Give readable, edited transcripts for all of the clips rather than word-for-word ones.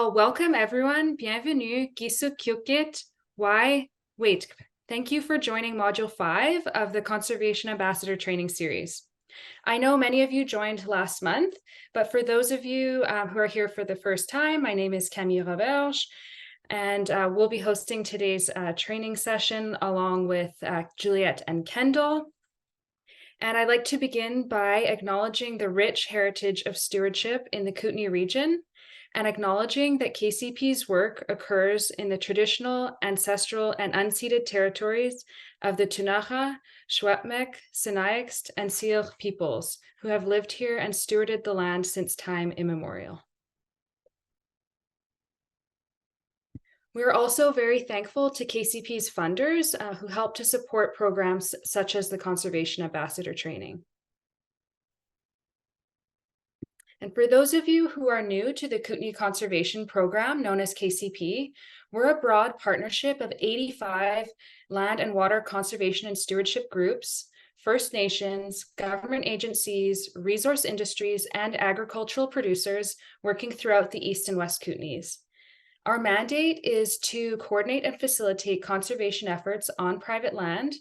Well, welcome everyone. Bienvenue. Thank you for joining Module 5 of the Conservation Ambassador Training Series. I know many of you joined last month, but for those of you who are here for the first time, my name is Camille Roberge, and we'll be hosting today's training session along with Juliet and Kendall. And I'd like to begin by acknowledging the rich heritage of stewardship in the Kootenay region and acknowledging that KCP's work occurs in the traditional, ancestral, and unceded territories of the Ktunaxa, Secwepemc, Sinixt, and Syilx peoples who have lived here and stewarded the land since time immemorial. We are also very thankful to KCP's funders who help to support programs such as the Conservation Ambassador Training. And for those of you who are new to the Kootenay Conservation Program, known as KCP, we're a broad partnership of 85 land and water conservation and stewardship groups, First Nations, government agencies, resource industries, and agricultural producers working throughout the East and West Kootenays. Our mandate is to coordinate and facilitate conservation efforts on private land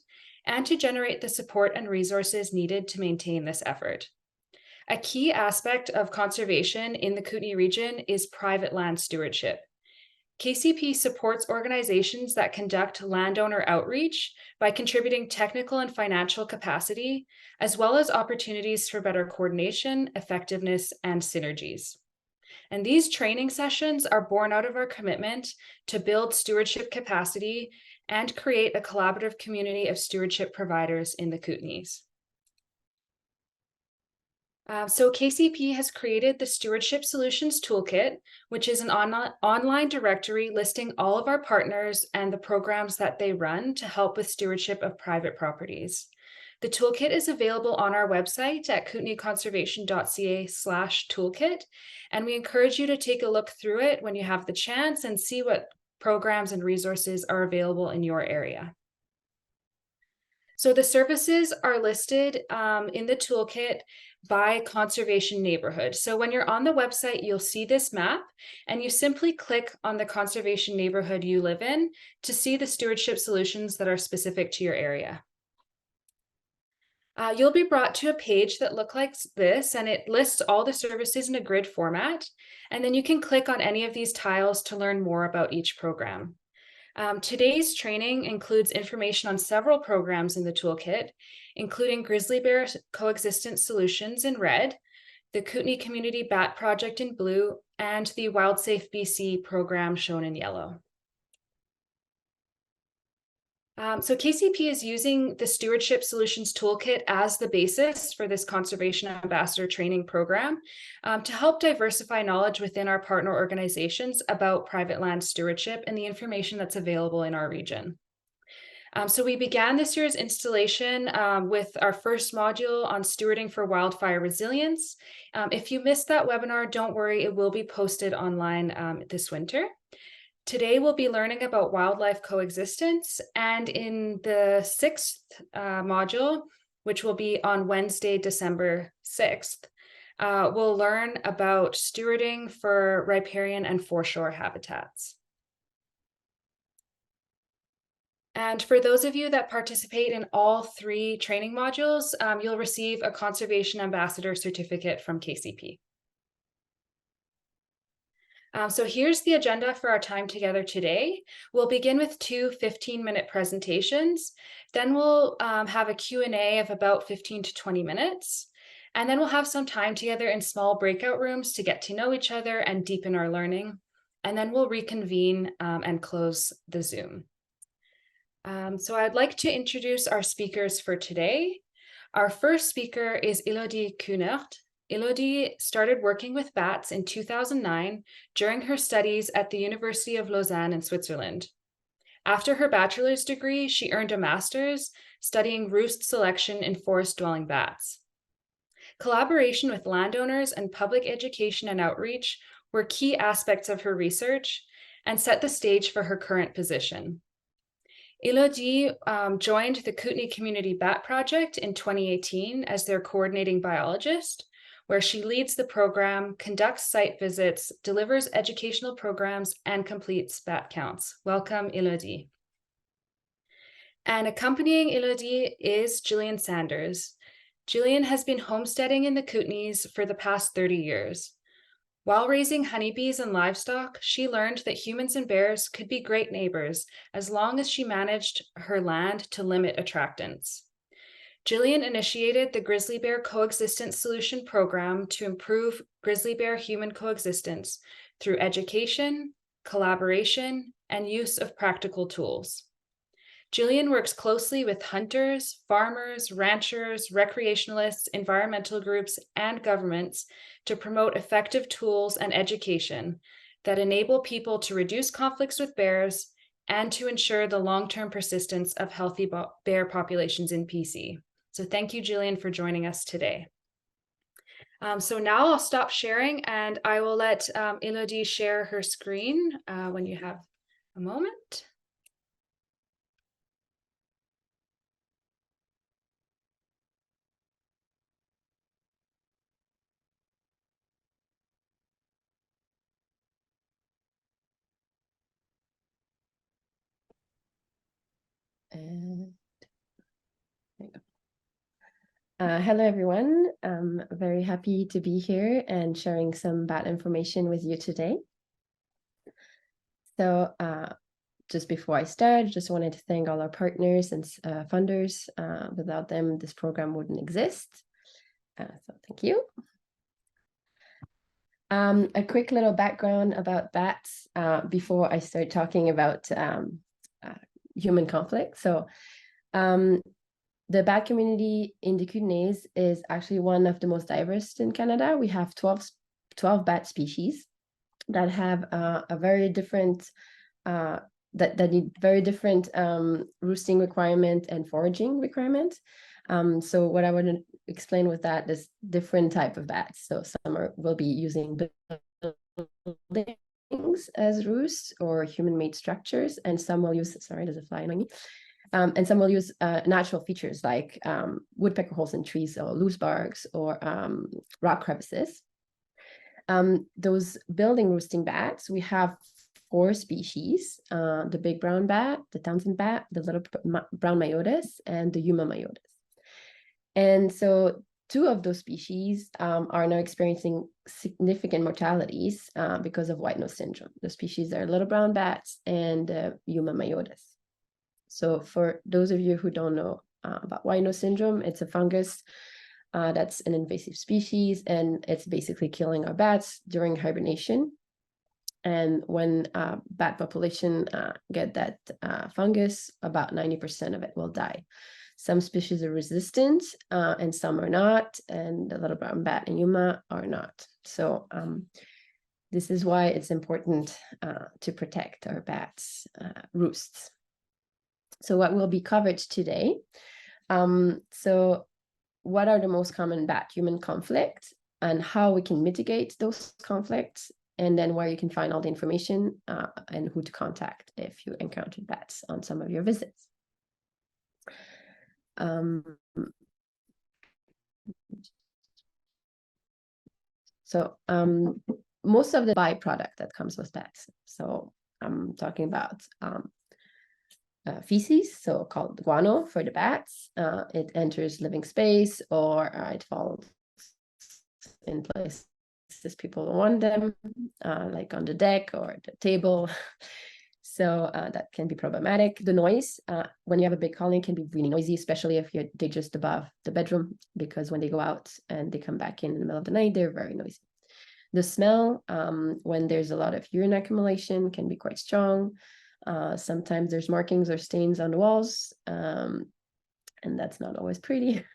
and to generate the support and resources needed to maintain this effort. A key aspect of conservation in the Kootenay region is private land stewardship. KCP supports organizations that conduct landowner outreach by contributing technical and financial capacity, as well as opportunities for better coordination, effectiveness, and synergies. And these training sessions are born out of our commitment to build stewardship capacity and create a collaborative community of stewardship providers in the Kootenays. So KCP has created the Stewardship Solutions Toolkit, which is an online directory listing all of our partners and the programs that they run to help with stewardship of private properties. The toolkit is available on our website at kootenayconservation.ca/toolkit, and we encourage you to take a look through it when you have the chance and see what programs and resources are available in your area. So the services are listed in the toolkit by conservation neighborhood. So when you're on the website, you'll see this map and you simply click on the conservation neighborhood you live in to see the stewardship solutions that are specific to your area. You'll be brought to a page that looks like this, and it lists all the services in a grid format. And then you can click on any of these tiles to learn more about each program. Today's training includes information on several programs in the toolkit, including Grizzly Bear Coexistence Solutions in red, the Kootenay Community Bat Project in blue, and the WildSafe BC program shown in yellow. So KCP is using the Stewardship Solutions Toolkit as the basis for this Conservation Ambassador Training Program to help diversify knowledge within our partner organizations about private land stewardship and the information that's available in our region. So we began this year's installation with our first module on stewarding for wildfire resilience. If you missed that webinar, don't worry, it will be posted online this winter. Today, we'll be learning about wildlife coexistence, and in the 6th module, which will be on Wednesday, December 6th, we'll learn about stewarding for riparian and foreshore habitats. And for those of you that participate in all 3 training modules, you'll receive a Conservation Ambassador certificate from KCP. So here's the agenda for our time together today. We'll begin with 2 15-minute presentations. Then we'll have a Q&A of about 15 to 20 minutes. And then we'll have some time together in small breakout rooms to get to know each other and deepen our learning. And then we'll reconvene and close the Zoom. So I'd like to introduce our speakers for today. Our first speaker is Elodie Kuhnert. Elodie started working with bats in 2009 during her studies at the University of Lausanne in Switzerland. After her bachelor's degree, she earned a master's studying roost selection in forest-dwelling bats. Collaboration with landowners and public education and outreach were key aspects of her research and set the stage for her current position. Elodie joined the Kootenay Community Bat Project in 2018 as their coordinating biologist, where she leads the program, conducts site visits, delivers educational programs, and completes bat counts. Welcome, Elodie. And accompanying Elodie is Gillian Sanders. Gillian has been homesteading in the Kootenays for the past 30 years. While raising honeybees and livestock, she learned that humans and bears could be great neighbors as long as she managed her land to limit attractants. Gillian initiated the Grizzly Bear Coexistence Solution Program to improve grizzly bear human coexistence through education, collaboration, and use of practical tools. Gillian works closely with hunters, farmers, ranchers, recreationalists, environmental groups, and governments to promote effective tools and education that enable people to reduce conflicts with bears and to ensure the long-term persistence of healthy bear populations in PC. So thank you, Gillian, for joining us today. So now I'll stop sharing and I will let Elodie share her screen when you have a moment. And there you go. Hello, everyone. I'm very happy to be here and sharing some bat information with you today. So just before I start, just wanted to thank all our partners and funders. Without them, this program wouldn't exist. So thank you. A quick little background about bats before I start talking about human conflict. So the bat community in the Kootenays is actually one of the most diverse in Canada. We have 12 bat species that have a very different, that need very different roosting requirement and foraging requirement. So what I want to explain with that is different type of bats. So some will be using buildings as roosts or human-made structures, and some will use, sorry, there's a fly on me. And some will use natural features like woodpecker holes in trees or loose barks or rock crevices. Those building roosting bats, we have 4 species, the big brown bat, the Townsend bat, the little brown myotis, and the Yuma myotis. And so 2 of those species are now experiencing significant mortalities because of white nose syndrome. The species are little brown bats and Yuma myotis. So for those of you who don't know about white nose syndrome, it's a fungus that's an invasive species, and it's basically killing our bats during hibernation. And when bat population get that fungus, about 90% of it will die. Some species are resistant and some are not, and the little brown bat and Yuma are not. So this is why it's important to protect our bats' roosts. So what will be covered today? So what are the most common bat-human conflicts and how we can mitigate those conflicts, and then where you can find all the information and who to contact if you encounter bats on some of your visits. Most of the byproduct that comes with bats. So I'm talking about feces, so called guano for the bats. It enters living space or it falls in places people don't want them, like on the deck or the table. So that can be problematic. The noise, when you have a big colony, can be really noisy, especially if they're just above the bedroom, because when they go out and they come back in the middle of the night, they're very noisy. The smell, when there's a lot of urine accumulation, can be quite strong. Sometimes there's markings or stains on the walls, and that's not always pretty.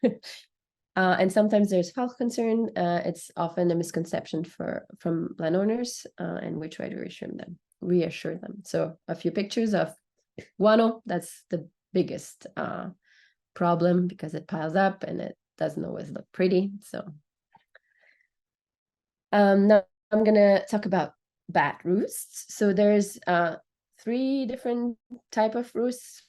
And sometimes there's health concern. It's often a misconception from landowners, and we try to reassure them. So a few pictures of guano, that's the biggest problem because it piles up and it doesn't always look pretty. So now I'm gonna talk about bat roosts. So there's 3 different type of roosts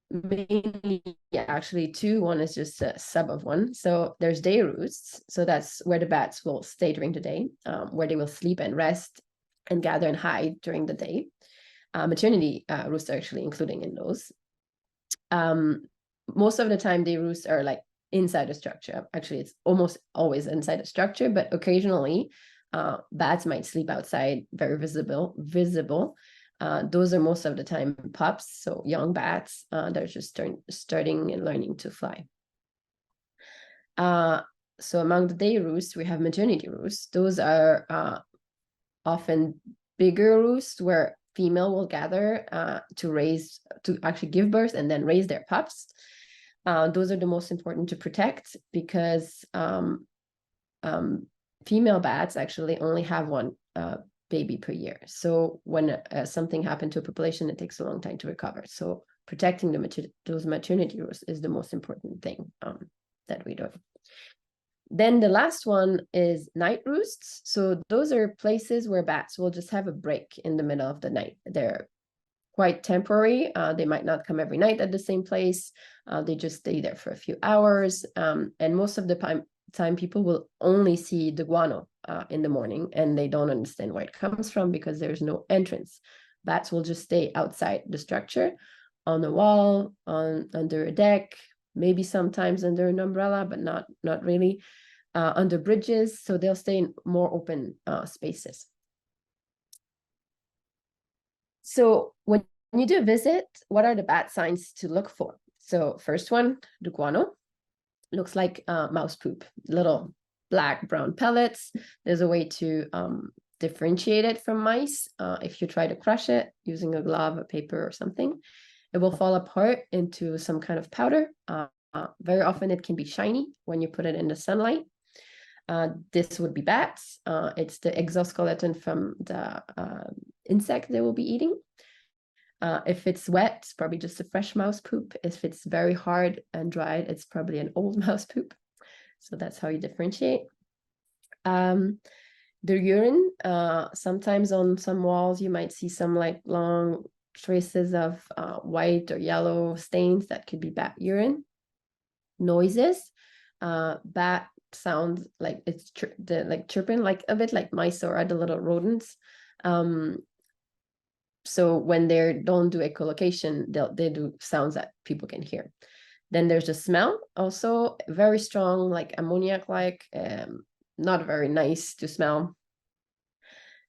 mainly actually two. One is just a sub of one. So there's day roosts. So that's where the bats will stay during the day, where they will sleep and rest and gather and hide during the day. Maternity roosts are actually including in those. Most of the time, day roosts are like inside a structure. Actually, it's almost always inside a structure, but occasionally bats might sleep outside, very visible. Those are most of the time pups, so young bats that are just starting and learning to fly. So among the day roosts, we have maternity roosts. Those are often bigger roosts where female will gather to actually give birth and then raise their pups. Those are the most important to protect because female bats actually only have one baby per year. So when something happened to a population, it takes a long time to recover. So protecting those maternity roosts is the most important thing that we do. Then the last one is night roosts. So those are places where bats will just have a break in the middle of the night. They're quite temporary. They might not come every night at the same place. They just stay there for a few hours. And most of the time people will only see the guano in the morning, and they don't understand where it comes from because there's no entrance. Bats will just stay outside the structure, on the wall, under a deck, maybe sometimes under an umbrella, but not really, under bridges. So they'll stay in more open spaces. So when you do a visit, what are the bat signs to look for? So first one, the guano. Looks like mouse poop, little black, brown pellets. There's a way to differentiate it from mice. If you try to crush it using a glove, a paper, or something, it will fall apart into some kind of powder. Very often it can be shiny when you put it in the sunlight. This would be bats. It's the exoskeleton from the insect they will be eating. If it's wet, it's probably just a fresh mouse poop. If it's very hard and dried, it's probably an old mouse poop. So that's how you differentiate. The urine, sometimes on some walls, you might see some like long traces of white or yellow stains that could be bat urine. Noises, bat sounds like it's like chirping, like a bit like mice or other little rodents. So when they don't do echolocation, they do sounds that people can hear. Then there's the smell, also very strong, like ammoniac-like, not very nice to smell.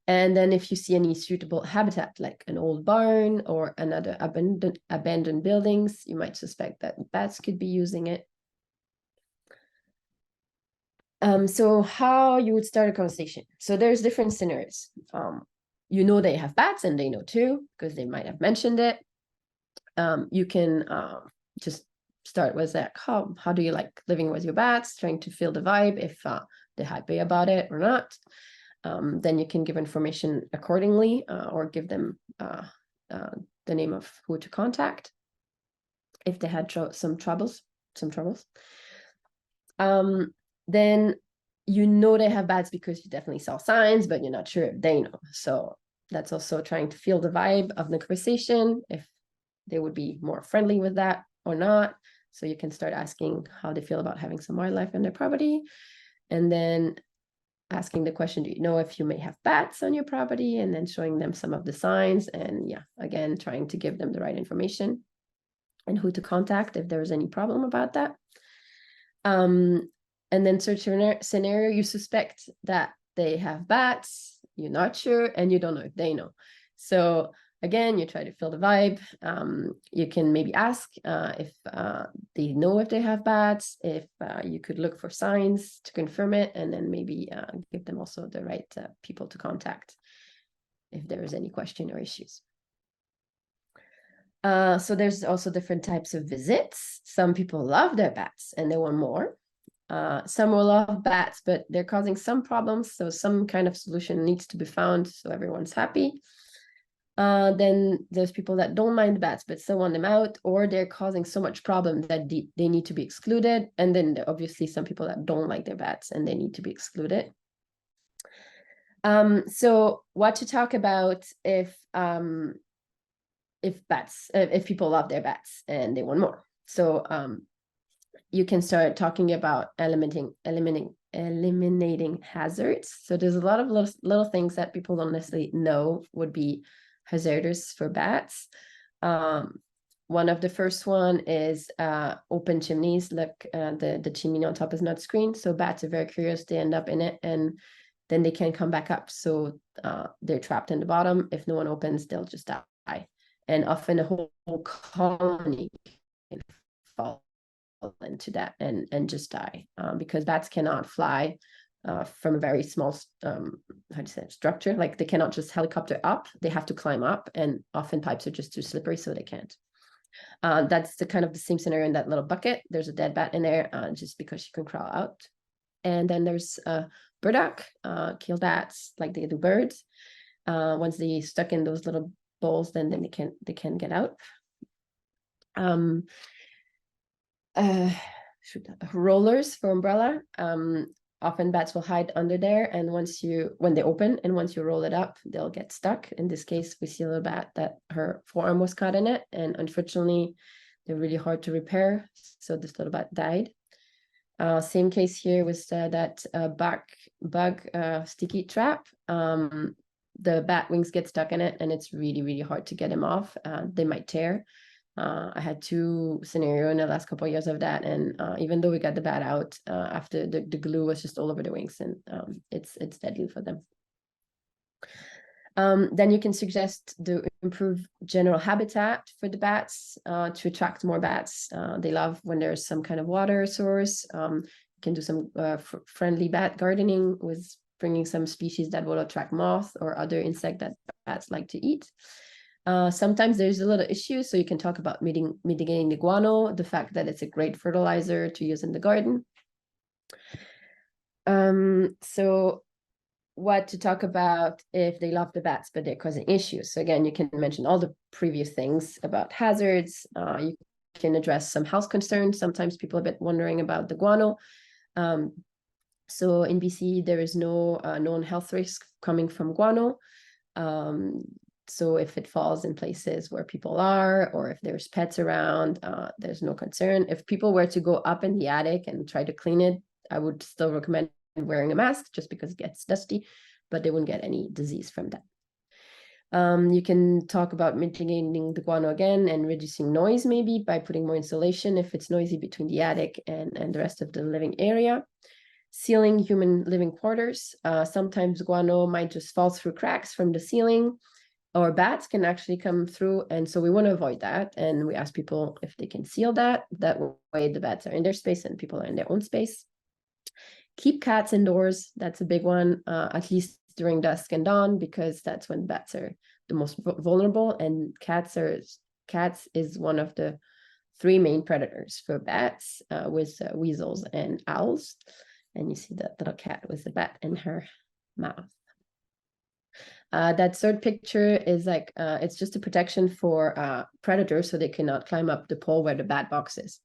And then if you see any suitable habitat, like an old barn or another abandoned buildings, you might suspect that bats could be using it. So how you would start a conversation. So there's different scenarios. You know they have bats and they know too, because they might have mentioned it. You can just start with that, how do you like living with your bats, trying to feel the vibe, if they're happy about it or not. Then you can give information accordingly, or give them the name of who to contact if they had some troubles. Then you know they have bats because you definitely saw signs, but you're not sure if they know. So that's also trying to feel the vibe of the conversation, if they would be more friendly with that or not. So you can start asking how they feel about having some wildlife on their property. And then asking the question, do you know if you may have bats on your property? And then showing them some of the signs. And yeah, again, trying to give them the right information and who to contact if there's any problem about that. And then search scenario, you suspect that they have bats, you're not sure, and you don't know if they know. So again, you try to feel the vibe. You can maybe ask if they know if they have bats, if you could look for signs to confirm it, and then maybe give them also the right people to contact if there is any question or issues. So there's also different types of visits. Some people love their bats and they want more. Some will love bats, but they're causing some problems. So some kind of solution needs to be found so everyone's happy. Then there's people that don't mind bats, but still want them out, or they're causing so much problem that they need to be excluded. And then there are obviously some people that don't like their bats and they need to be excluded. So what to talk about if if people love their bats and they want more. So you can start talking about eliminating hazards. So there's a lot of little things that people don't necessarily know would be hazardous for bats. One of the first one is open chimneys. Look, the chimney on top is not screened, so bats are very curious. They end up in it, and then they can't come back up. So they're trapped in the bottom. If no one opens, they'll just die. And often a whole colony can fall into that and just die, because bats cannot fly from a very small structure. Like they cannot just helicopter up, they have to climb up, and often pipes are just too slippery, so they can't. That's the kind of the same scenario in that little bucket. There's a dead bat in there, just because she can crawl out. And then there's burdock, kill bats like they do birds. Once they stuck in those little bowls, then they can get out. Rollers for umbrella. Often bats will hide under there, and when they open and once you roll it up, they'll get stuck. In this case, we see a little bat that her forearm was caught in it, and unfortunately they're really hard to repair, so this little bat died. Same case here with that bug sticky trap. The bat wings get stuck in it, and it's really hard to get them off. They might tear. I had 2 scenarios in the last couple of years of that, and even though we got the bat out, after the glue was just all over the wings, and it's deadly for them. Then you can suggest to improve general habitat for the bats to attract more bats. They love when there's some kind of water source. You can do some friendly bat gardening with bringing some species that will attract moths or other insect that bats like to eat. Sometimes there's a little issue, so you can talk about mitigating the guano, the fact that it's a great fertilizer to use in the garden. So what to talk about if they love the bats, but they're causing issues. So again, you can mention all the previous things about hazards. You can address some health concerns. Sometimes people are a bit wondering about the guano. So in BC, there is no known health risk coming from guano. So if it falls in places where people are, or if there's pets around, there's no concern. If people were to go up in the attic and try to clean it, I would still recommend wearing a mask just because it gets dusty, but they wouldn't get any disease from that. You can talk about mitigating the guano again and reducing noise, maybe by putting more insulation if it's noisy between the attic and the rest of the living area. Sealing human living quarters. Sometimes guano might just fall through cracks from the ceiling, or bats can actually come through, and so we want to avoid that, and we ask people if they can seal that way the bats are in their space and people are in their own space. Keep cats indoors. That's a big one, at least during dusk and dawn, because that's when bats are the most vulnerable, and cats is one of the 3 main predators for bats, with weasels and owls. And you see that little cat with the bat in her mouth. That third picture is like, it's just a protection for predators, so they cannot climb up the pole where the bat box is.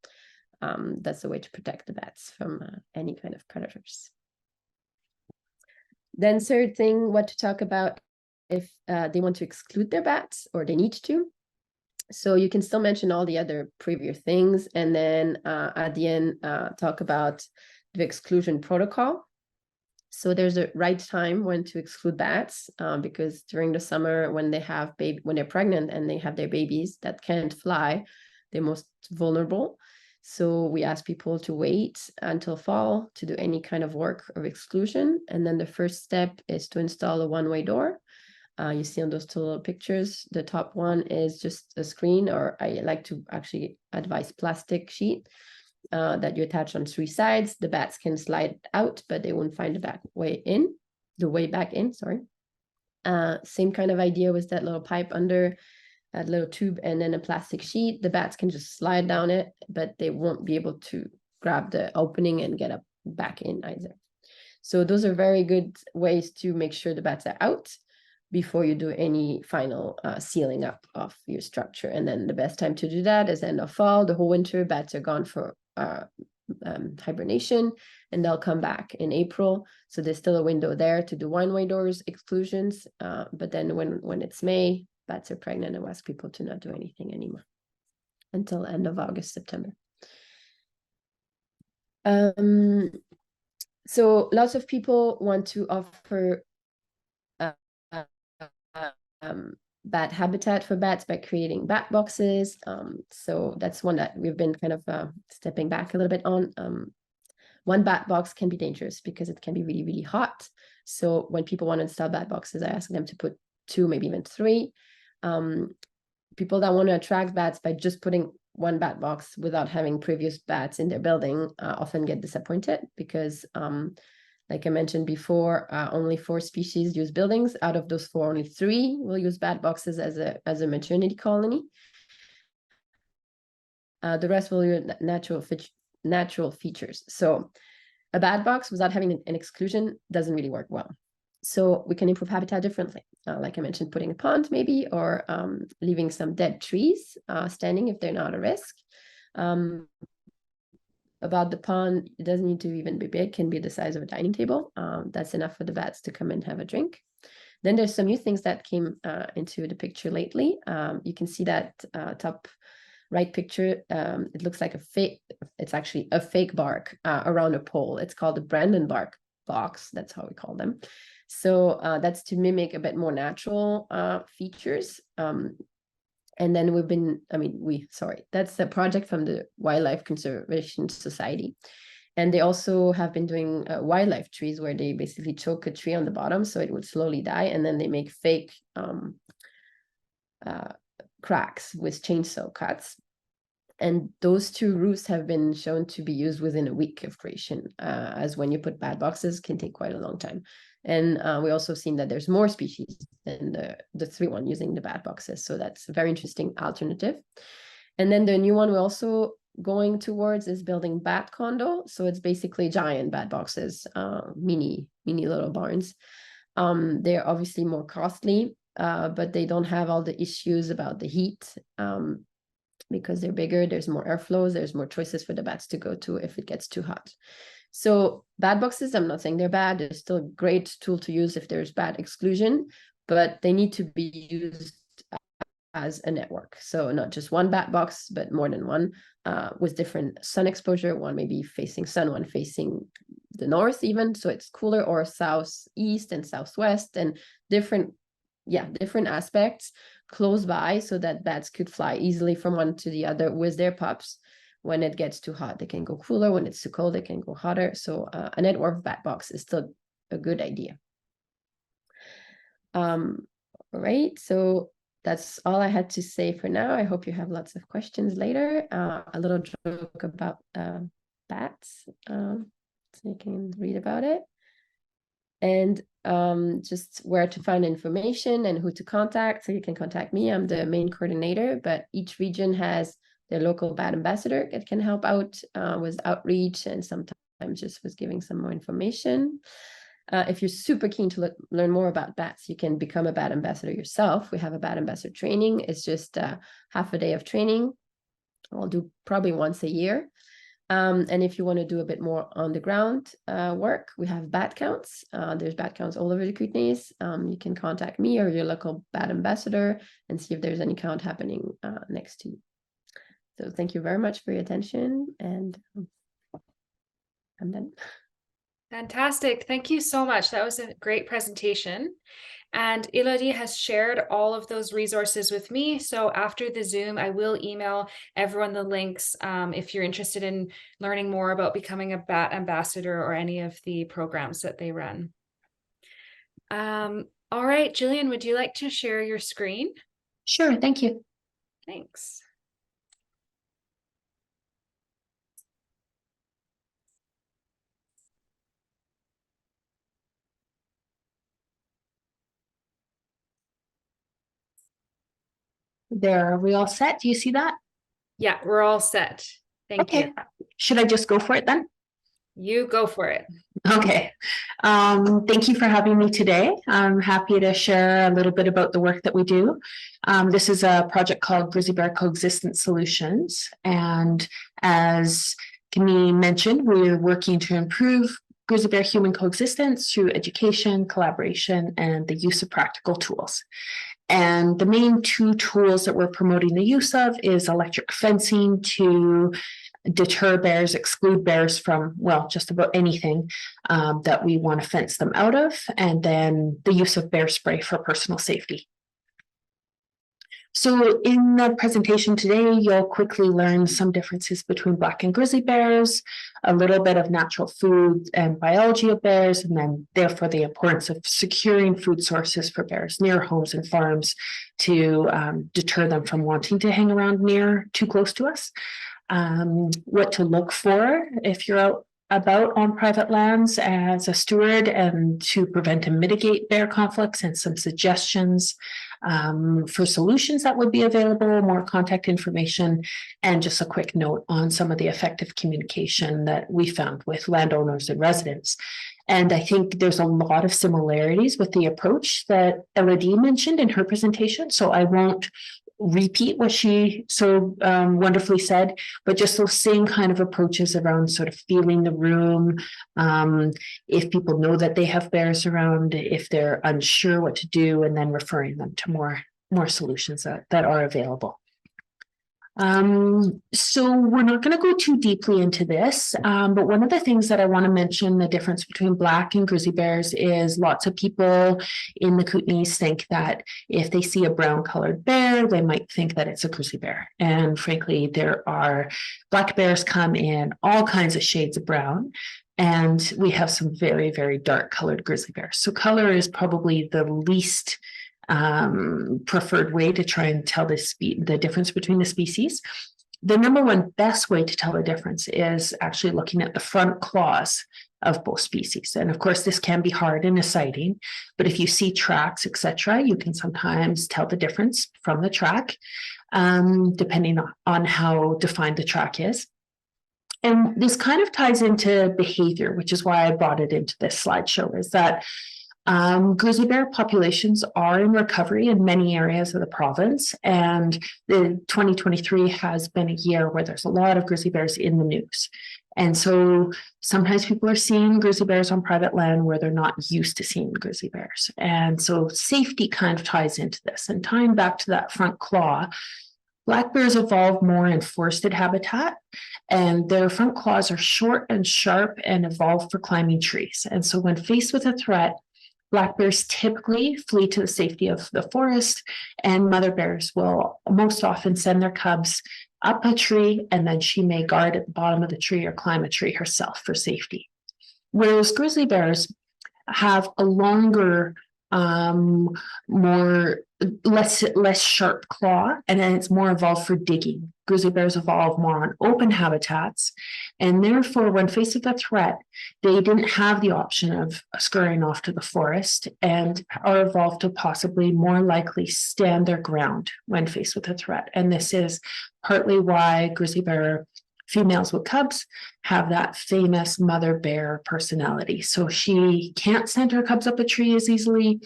That's the way to protect the bats from any kind of predators. Then third thing, what to talk about if they want to exclude their bats or they need to. So you can still mention all the other previous things, and then at the end talk about the exclusion protocol. So there's a right time when to exclude bats, because during the summer when they're pregnant and they have their babies that can't fly, they're most vulnerable. So we ask people to wait until fall to do any kind of work of exclusion. And then the first step is to install a one-way door. You see on those 2 little pictures, the top one is just a screen, or I like to actually advise plastic sheet that you attach on 3 sides. The bats can slide out, but they won't find the way back in, sorry. Same kind of idea with that little pipe under, that little tube, and then a plastic sheet. The bats can just slide down it, but they won't be able to grab the opening and get up back in either. So those are very good ways to make sure the bats are out before you do any final sealing up of your structure. And then the best time to do that is end of fall. The whole winter, bats are gone for hibernation, and they'll come back in April. So there's still a window there to do one-way doors exclusions. But then when it's May, bats are pregnant, and we ask people to not do anything anymore until end of August, September. So lots of people want to offer bat habitat for bats by creating bat boxes. So that's one that we've been kind of stepping back a little bit on. One bat box can be dangerous because it can be really, really hot. So when people want to install bat boxes, I ask them to put 2, maybe even 3. People that want to attract bats by just putting one bat box without having previous bats in their building often get disappointed because like I mentioned before, only 4 species use buildings. Out of those 4, only 3 will use bat boxes as a maternity colony. The rest will use natural features. So a bat box without having an exclusion doesn't really work well. So we can improve habitat differently. Like I mentioned, putting a pond maybe, or leaving some dead trees standing if they're not a risk. About the pond, it doesn't need to even be big, can be the size of a dining table. That's enough for the bats to come and have a drink. Then there's some new things that came into the picture lately. You can see that top right picture. It looks like it's actually a fake bark around a pole. It's called the Brandon bark box. That's how we call them. So that's to mimic a bit more natural features. And then that's a project from the Wildlife Conservation Society. And they also have been doing wildlife trees where they basically choke a tree on the bottom so it would slowly die. And then they make fake cracks with chainsaw cuts. And those 2 roofs have been shown to be used within a week of creation, as when you put bat boxes can take quite a long time. And we also seen that there's more species than the 3 one using the bat boxes. So that's a very interesting alternative. And then the new one we're also going towards is building bat condo. So it's basically giant bat boxes, mini little barns. They're obviously more costly, but they don't have all the issues about the heat. Because they're bigger, there's more airflows, there's more choices for the bats to go to if it gets too hot. So bat boxes, I'm not saying they're bad. They're still a great tool to use if there's bat exclusion, but they need to be used as a network. So not just one bat box, but more than one with different sun exposure. One maybe facing sun, one facing the north even. So it's cooler, or southeast and southwest, and different aspects close by so that bats could fly easily from one to the other with their pups. When it gets too hot, they can go cooler. When it's too cold, they can go hotter. So a network bat box is still a good idea. All right, so that's all I had to say for now. I hope you have lots of questions later. A little joke about bats, so you can read about it. And just where to find information and who to contact. So you can contact me. I'm the main coordinator, but each region has their local bat ambassador that can help out with outreach and sometimes just with giving some more information. If you're super keen to learn more about bats, you can become a bat ambassador yourself. We have a bat ambassador training. It's just half a day of training. I'll do probably once a year. And if you want to do a bit more on the ground work, we have bat counts. There's bat counts all over the Kootenays. You can contact me or your local bat ambassador and see if there's any count happening next to you. So thank you very much for your attention, and I'm done. Fantastic. Thank you so much. That was a great presentation. And Elodie has shared all of those resources with me. So after the Zoom, I will email everyone the links if you're interested in learning more about becoming a bat ambassador or any of the programs that they run. All right, Gillian, would you like to share your screen? Sure, thank you. Thanks. There, are we all set? Do you see that? Yeah, we're all set. Thank you. Should I just go for it then? You go for it. Okay. Thank you for having me today. I'm happy to share a little bit about the work that we do. This is a project called Grizzly Bear Coexistence Solutions. And as Kootenay mentioned, we're working to improve grizzly bear human coexistence through education, collaboration, and the use of practical tools. And the main two tools that we're promoting the use of is electric fencing to deter bears, exclude bears from, well, just about anything that we want to fence them out of, and then the use of bear spray for personal safety. So in the presentation today, you'll quickly learn some differences between black and grizzly bears, a little bit of natural food and biology of bears, and then therefore the importance of securing food sources for bears near homes and farms to deter them from wanting to hang around near too close to us. What to look for if you're out about on private lands as a steward, and to prevent and mitigate bear conflicts, and some suggestions for solutions that would be available, more contact information, and just a quick note on some of the effective communication that we found with landowners and residents. And I think there's a lot of similarities with the approach that Elodie mentioned in her presentation, so I won't repeat what she so wonderfully said, but just those same kind of approaches around sort of feeling the room, if people know that they have bears around, if they're unsure what to do, and then referring them to more solutions that are available. So we're not going to go too deeply into this, but one of the things that I want to mention, the difference between black and grizzly bears, is lots of people in the Kootenays think that if they see a brown colored bear, they might think that it's a grizzly bear. And frankly, there are black bears come in all kinds of shades of brown, and we have some very, very dark colored grizzly bears. So color is probably the least preferred way to try and tell the difference between the species. The number one best way to tell the difference is actually looking at the front claws of both species. And of course, this can be hard in a sighting, but if you see tracks, etc., you can sometimes tell the difference from the track, depending on how defined the track is. And this kind of ties into behavior, which is why I brought it into this slideshow, is that grizzly bear populations are in recovery in many areas of the province, and the 2023 has been a year where there's a lot of grizzly bears in the news. And so sometimes people are seeing grizzly bears on private land where they're not used to seeing grizzly bears. And so safety kind of ties into this. And tying back to that front claw, black bears evolve more in forested habitat, and their front claws are short and sharp and evolved for climbing trees. And so when faced with a threat, black bears typically flee to the safety of the forest, and mother bears will most often send their cubs up a tree, and then she may guard at the bottom of the tree or climb a tree herself for safety. Whereas grizzly bears have a longer, less sharp claw, and then it's more evolved for digging. Grizzly bears evolve more on open habitats, and therefore when faced with a threat, they didn't have the option of scurrying off to the forest, and are evolved to possibly more likely stand their ground when faced with a threat. And this is partly why grizzly bear females with cubs have that famous mother bear personality. So she can't send her cubs up a tree as easily,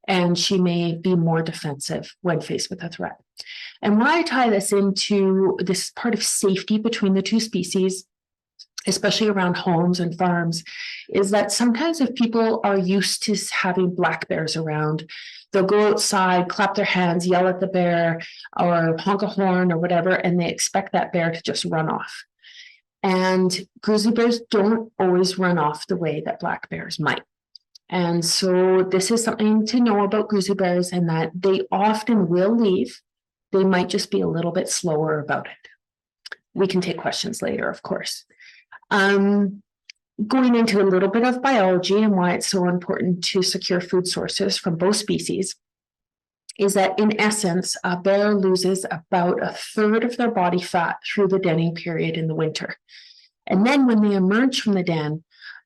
and she may be more defensive when faced with a threat. And why I tie this into this part of safety between the two species, especially around homes and farms, is that sometimes if people are used to having black bears around, they'll go outside, clap their hands, yell at the bear, or honk a horn or whatever, and they expect that bear to just run off. And grizzly bears don't always run off the way that black bears might. And so this is something to know about grizzly bears, and that they often will leave. They might just be a little bit slower about it. We can take questions later, of course. Going into a little bit of biology and why it's so important to secure food sources from both species is that in essence, a bear loses about a third of their body fat through the denning period in the winter. And then when they emerge from the den,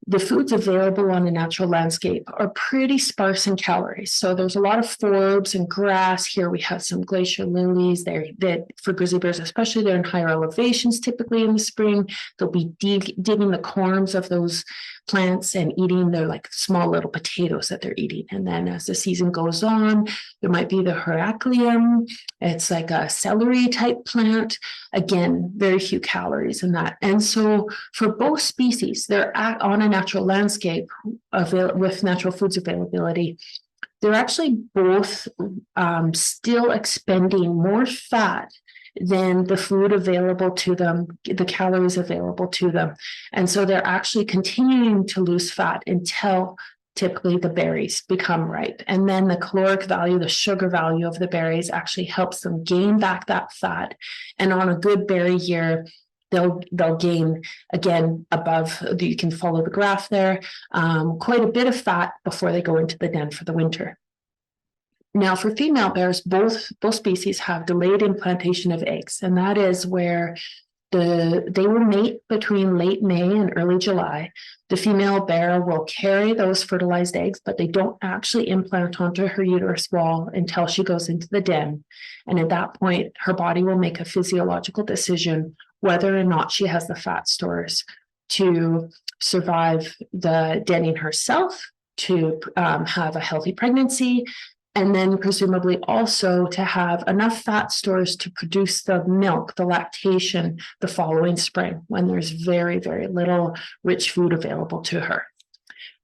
the foods available on a natural landscape are pretty sparse in calories. So there's a lot of forbs and grass. Here we have some glacier lilies. That for grizzly bears, especially, they're in higher elevations typically in the spring. They'll be digging the corms of those plants and eating. They're like small little potatoes that they're eating. And then as the season goes on, there might be the Heracleum. It's like a celery type plant. Again, very few calories in that. And so for both species, they're on a natural landscape with natural foods availability. they're actually both still expending more fat than the food available to them, the calories available to them. And so they're actually continuing to lose fat until typically the berries become ripe. And then the caloric value, the sugar value of the berries actually helps them gain back that fat. And on a good berry year, they'll gain again above, you can follow the graph there, quite a bit of fat before they go into the den for the winter. Now, for female bears, both species have delayed implantation of eggs, and that is where they will mate between late May and early July. The female bear will carry those fertilized eggs, but they don't actually implant onto her uterus wall until she goes into the den. And at that point, her body will make a physiological decision whether or not she has the fat stores to survive the denning herself, to have a healthy pregnancy, and then presumably also to have enough fat stores to produce the milk, the lactation, the following spring, when there's very, very little rich food available to her.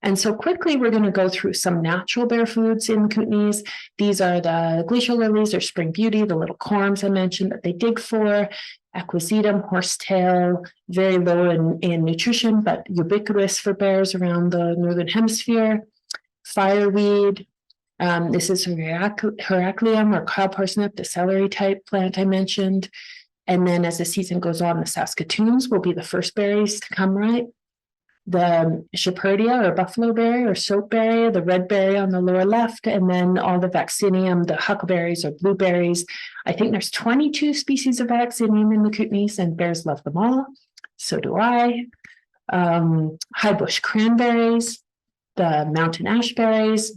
And so quickly, we're going to go through some natural bear foods in Kootenays. These are the glacial lilies or spring beauty, the little corms I mentioned that they dig for, equisetum, horsetail, very low in nutrition, but ubiquitous for bears around the Northern Hemisphere, fireweed. This is Heracleum or cow parsnip, the celery type plant I mentioned. And then as the season goes on, the Saskatoons will be the first berries to come ripe. The Shepherdea or buffalo berry or soapberry, the red berry on the lower left, and then all the vaccinium, the huckleberries or blueberries. I think there's 22 species of vaccinium in the Kootenays, and bears love them all. So do I. High bush cranberries, the mountain ash berries.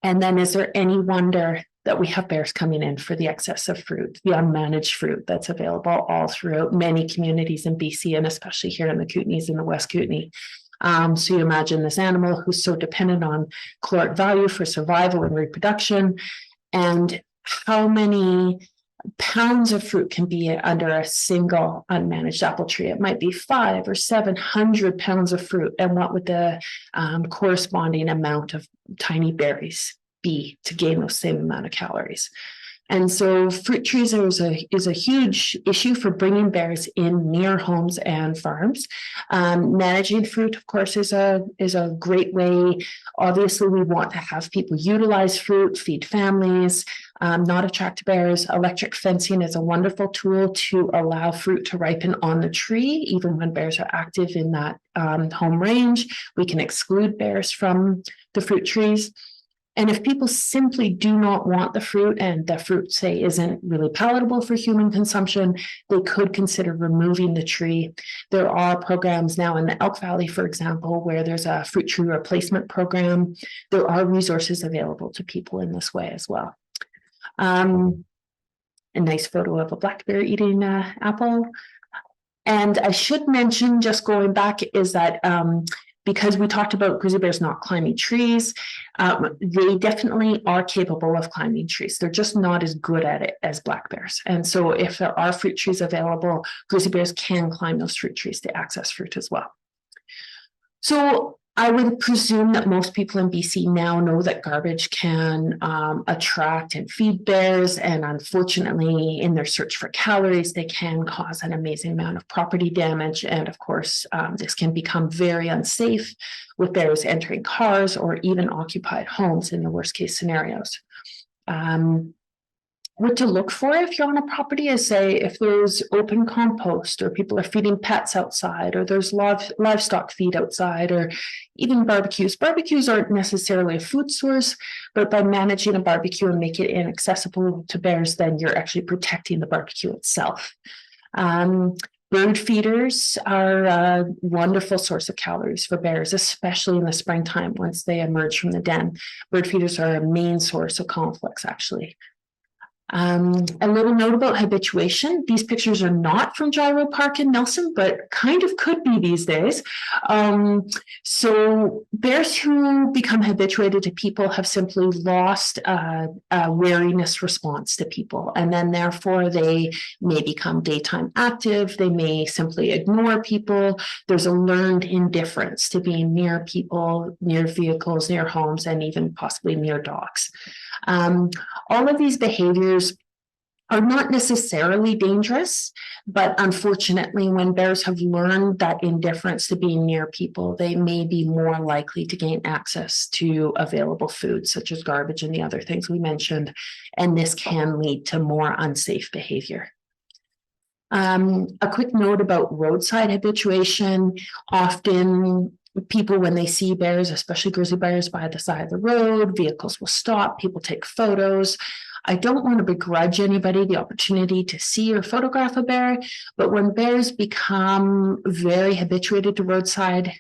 And then is there any wonder that we have bears coming in for the excess of fruit, the unmanaged fruit that's available all throughout many communities in BC, and especially here in the Kootenays in the West Kootenay. So you imagine this animal who's so dependent on caloric value for survival and reproduction, and how many pounds of fruit can be under a single unmanaged apple tree. It might be 500 or 700 pounds of fruit. And what would the corresponding amount of tiny berries be to gain those same amount of calories? And so fruit trees is a huge issue for bringing bears in near homes and farms. Managing fruit, of course, is a great way. Obviously, we want to have people utilize fruit, feed families, not attract bears. Electric fencing is a wonderful tool to allow fruit to ripen on the tree, even when bears are active in that home range. We can exclude bears from the fruit trees. And if people simply do not want the fruit and the fruit, say, isn't really palatable for human consumption, they could consider removing the tree. There are programs now in the Elk Valley, for example, where there's a fruit tree replacement program. There are resources available to people in this way as well. A nice photo of a black bear eating an apple. And I should mention, just going back, is that because we talked about grizzly bears not climbing trees, they definitely are capable of climbing trees. They're just not as good at it as black bears. And so if there are fruit trees available, grizzly bears can climb those fruit trees to access fruit as well. So I would presume that most people in BC now know that garbage can attract and feed bears. And unfortunately, in their search for calories, they can cause an amazing amount of property damage. And of course, this can become very unsafe with bears entering cars or even occupied homes in the worst case scenarios. What to look for if you're on a property is, say, if there's open compost or people are feeding pets outside, or there's livestock feed outside, or even barbecues. Barbecues aren't necessarily a food source, but by managing a barbecue and make it inaccessible to bears, then you're actually protecting the barbecue itself. Bird feeders are a wonderful source of calories for bears, especially in the springtime once they emerge from the den. Bird feeders are a main source of conflicts, actually. A little note about habituation. These pictures are not from Gyro Park in Nelson, but kind of could be these days. So bears who become habituated to people have simply lost a wariness response to people. And then therefore they may become daytime active. They may simply ignore people. There's a learned indifference to being near people, near vehicles, near homes, and even possibly near dogs. All of these behaviors are not necessarily dangerous, but unfortunately, when bears have learned that indifference to being near people, they may be more likely to gain access to available food, such as garbage and the other things we mentioned, and this can lead to more unsafe behavior. A quick note about roadside habituation. Often people, when they see bears, especially grizzly bears by the side of the road, vehicles will stop, people take photos. I don't want to begrudge anybody the opportunity to see or photograph a bear, but when bears become very habituated to roadside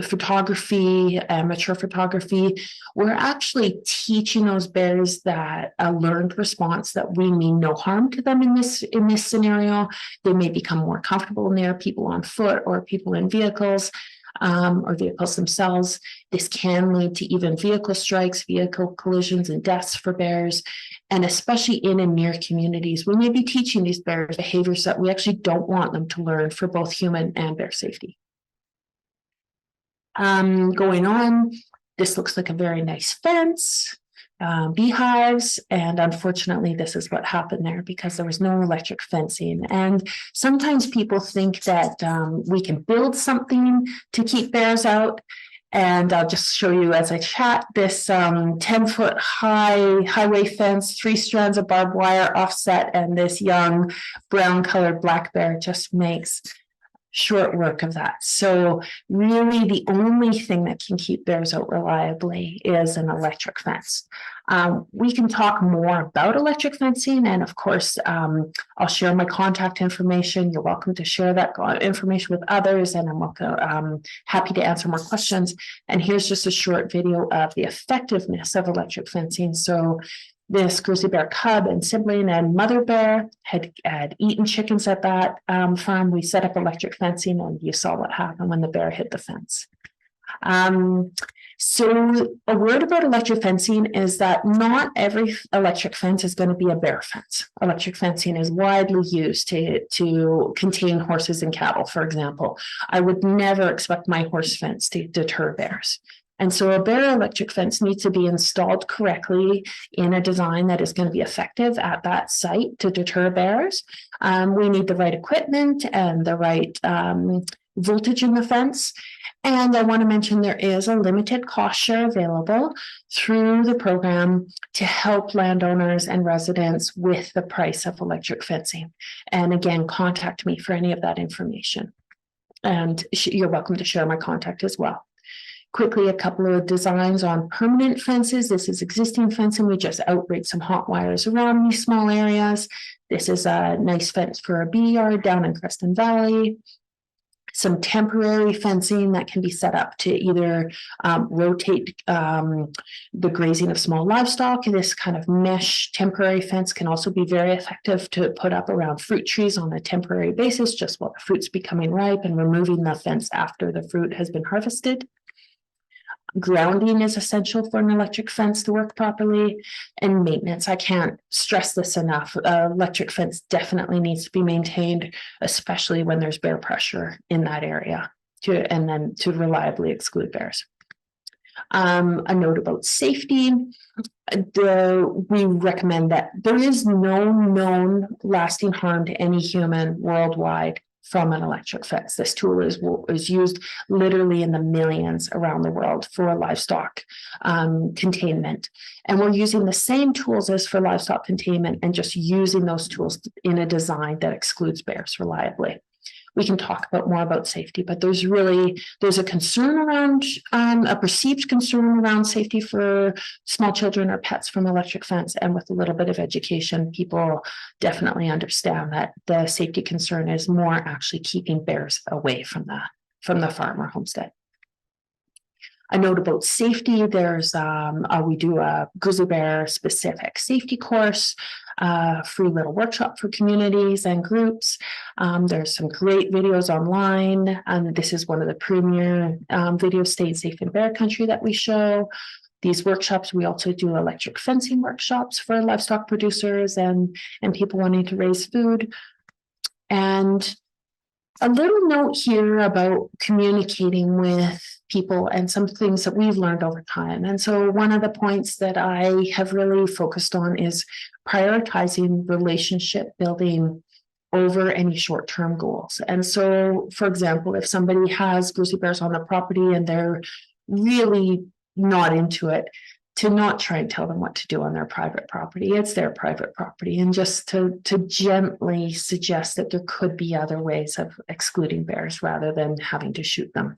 photography, amateur photography, we're actually teaching those bears that a learned response that we mean no harm to them in this scenario. They may become more comfortable near people on foot or people in vehicles. Or vehicles themselves. This can lead to even vehicle strikes, vehicle collisions, and deaths for bears. And especially in and near communities, we may be teaching these bears behaviors that we actually don't want them to learn for both human and bear safety. Going on, this looks like a very nice fence. Beehives, and unfortunately this is what happened there because there was no electric fencing. And sometimes people think that we can build something to keep bears out, and I'll just show you as I chat this 10-foot high highway fence, 3 strands of barbed wire offset, and this young brown colored black bear just makes short work of that. So really the only thing that can keep bears out reliably is an electric fence. We can talk more about electric fencing, and of course I'll share my contact information. You're welcome to share that information with others, and I'm happy to answer more questions. And here's just a short video of the effectiveness of electric fencing. So this grizzly bear cub and sibling and mother bear had eaten chickens at that farm. We set up electric fencing, and you saw what happened when the bear hit the fence. So a word about electric fencing is that not every electric fence is going to be a bear fence. Electric fencing is widely used to contain horses and cattle, for example. I would never expect my horse fence to deter bears. And so a bear electric fence needs to be installed correctly in a design that is going to be effective at that site to deter bears. We need the right equipment and the right voltage in the fence. And I want to mention there is a limited cost share available through the program to help landowners and residents with the price of electric fencing. And again, contact me for any of that information. And you're welcome to share my contact as well. Quickly, a couple of designs on permanent fences. This is existing fencing. We just outrigged some hot wires around these small areas. This is a nice fence for a bee yard down in Creston Valley. Some temporary fencing that can be set up to either rotate the grazing of small livestock. This kind of mesh temporary fence can also be very effective to put up around fruit trees on a temporary basis, just while the fruit's becoming ripe, and removing the fence after the fruit has been harvested. Grounding is essential for an electric fence to work properly, and maintenance. I can't stress this enough. Electric fence definitely needs to be maintained, especially when there's bear pressure in that area, and then to reliably exclude bears. A note about safety. We recommend that there is no known lasting harm to any human worldwide from an electric fence. This tool is used literally in the millions around the world for livestock containment. And we're using the same tools as for livestock containment and just using those tools in a design that excludes bears reliably. We can talk more about safety, but there's a concern around, a perceived concern around safety for small children or pets from electric fence. And with a little bit of education, people definitely understand that the safety concern is more actually keeping bears away from the farm or homestead. A note about safety, there's we do a grizzly bear specific safety course, free little workshop for communities and groups. There's some great videos online, and this is one of the premier videos, Staying Safe in Bear Country, that we show. These workshops, we also do electric fencing workshops for livestock producers and people wanting to raise food. And a little note here about communicating with people and some things that we've learned over time. And so one of the points that I have really focused on is prioritizing relationship building over any short-term goals. And so, for example, if somebody has grizzly bears on the property and they're really not into it, to not try and tell them what to do on their private property. It's their private property, and just to gently suggest that there could be other ways of excluding bears rather than having to shoot them.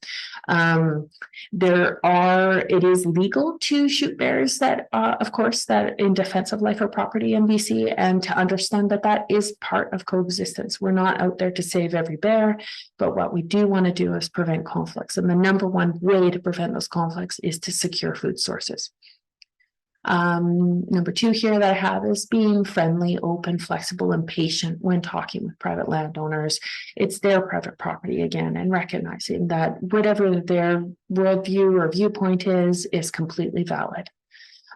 It is legal to shoot bears that, of course, that in defense of life or property in BC, and to understand that that is part of coexistence. We're not out there to save every bear, but what we do want to do is prevent conflicts. And the number one way to prevent those conflicts is to secure food sources. Number two here that I have is being friendly, open, flexible, and patient when talking with private landowners. It's their private property again, and recognizing that whatever their worldview or viewpoint is completely valid.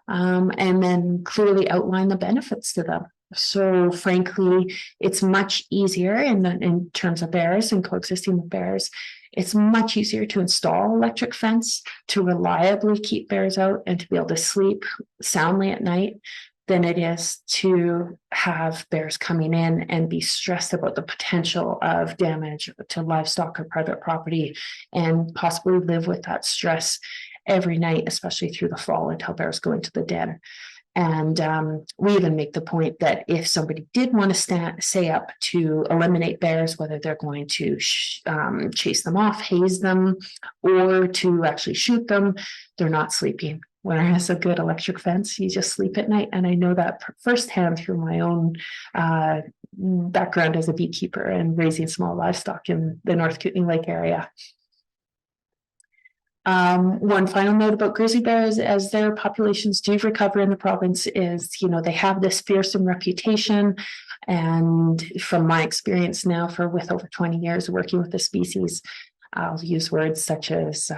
And then clearly outline the benefits to them. So frankly, it's much easier in terms of bears and coexisting with bears. It's much easier to install electric fence to reliably keep bears out and to be able to sleep soundly at night than it is to have bears coming in and be stressed about the potential of damage to livestock or private property, and possibly live with that stress every night, especially through the fall until bears go into the den. And we even make the point that if somebody did want to stay up to eliminate bears, whether they're going to chase them off, haze them, or to actually shoot them, they're not sleeping. Whereas a good electric fence, you just sleep at night. And I know that firsthand through my own background as a beekeeper and raising small livestock in the North Kootenay Lake area. One final note about grizzly bears, as their populations do recover in the province, is, they have this fearsome reputation. And from my experience now with over 20 years working with the species, I'll use words such as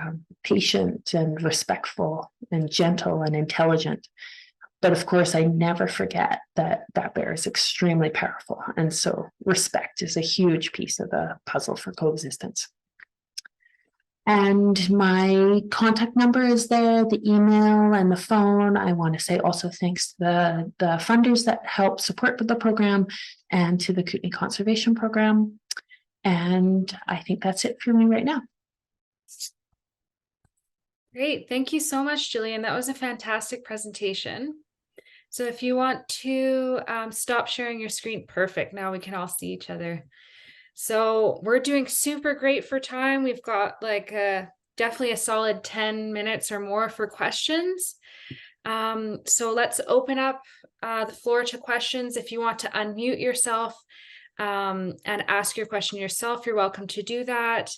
patient and respectful and gentle and intelligent. But of course, I never forget that bear is extremely powerful. And so respect is a huge piece of the puzzle for coexistence. And my contact number is there, the email and the phone. I want to say also thanks to the funders that help support the program, and to the Kootenay Conservation Program. And I think that's it for me right now. Great. Thank you so much, Gillian. That was a fantastic presentation. So if you want to stop sharing your screen, perfect. Now we can all see each other. So we're doing super great for time. We've got definitely a solid 10 minutes or more for questions. So let's open up the floor to questions. If you want to unmute yourself and ask your question yourself, you're welcome to do that.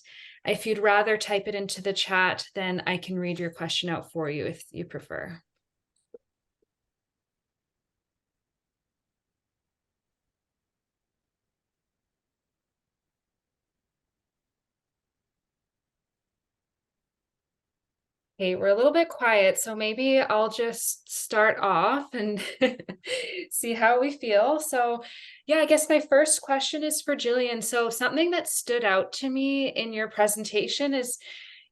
If you'd rather type it into the chat, then I can read your question out for you if you prefer. Okay, we're a little bit quiet, so maybe I'll just start off and see how we feel. So yeah, I guess my first question is for Gillian. So something that stood out to me in your presentation is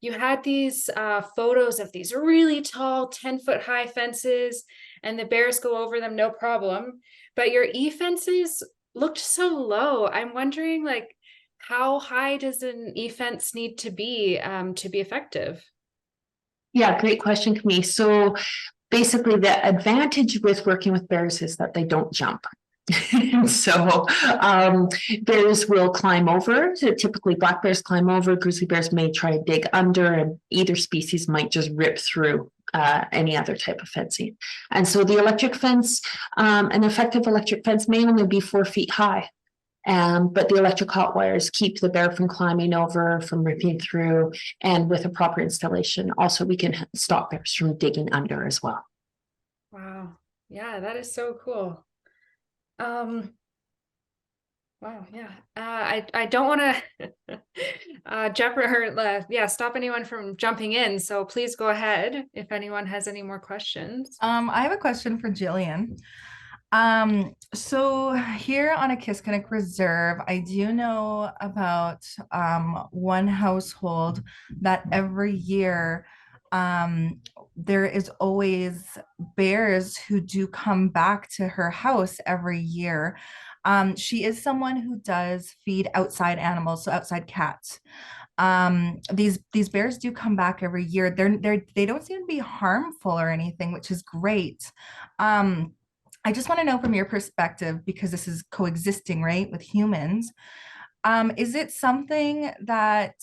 you had these photos of these really tall 10-foot high fences, and the bears go over them no problem. But your e-fences looked so low. I'm wondering, how high does an e-fence need to be effective? Yeah, great question, Camille. So basically the advantage with working with bears is that they don't jump. So bears will climb over. So typically black bears climb over, grizzly bears may try and dig under, and either species might just rip through any other type of fencing. And so the electric fence, an effective electric fence may only be 4 feet high. But the electric hot wires keep the bear from climbing over, from ripping through, and with a proper installation, also we can stop bears from digging under as well. Wow. Yeah, that is so cool. Wow, yeah. I don't want to stop anyone from jumping in. So please go ahead if anyone has any more questions. I have a question for Gillian. So here on a Kuhnert Reserve, I do know about one household that every year there is always bears who do come back to her house every year. She is someone who does feed outside animals, so outside cats. These bears do come back every year. They don't seem to be harmful or anything, which is great. I just want to know from your perspective, because this is coexisting, right, with humans. Is it something that,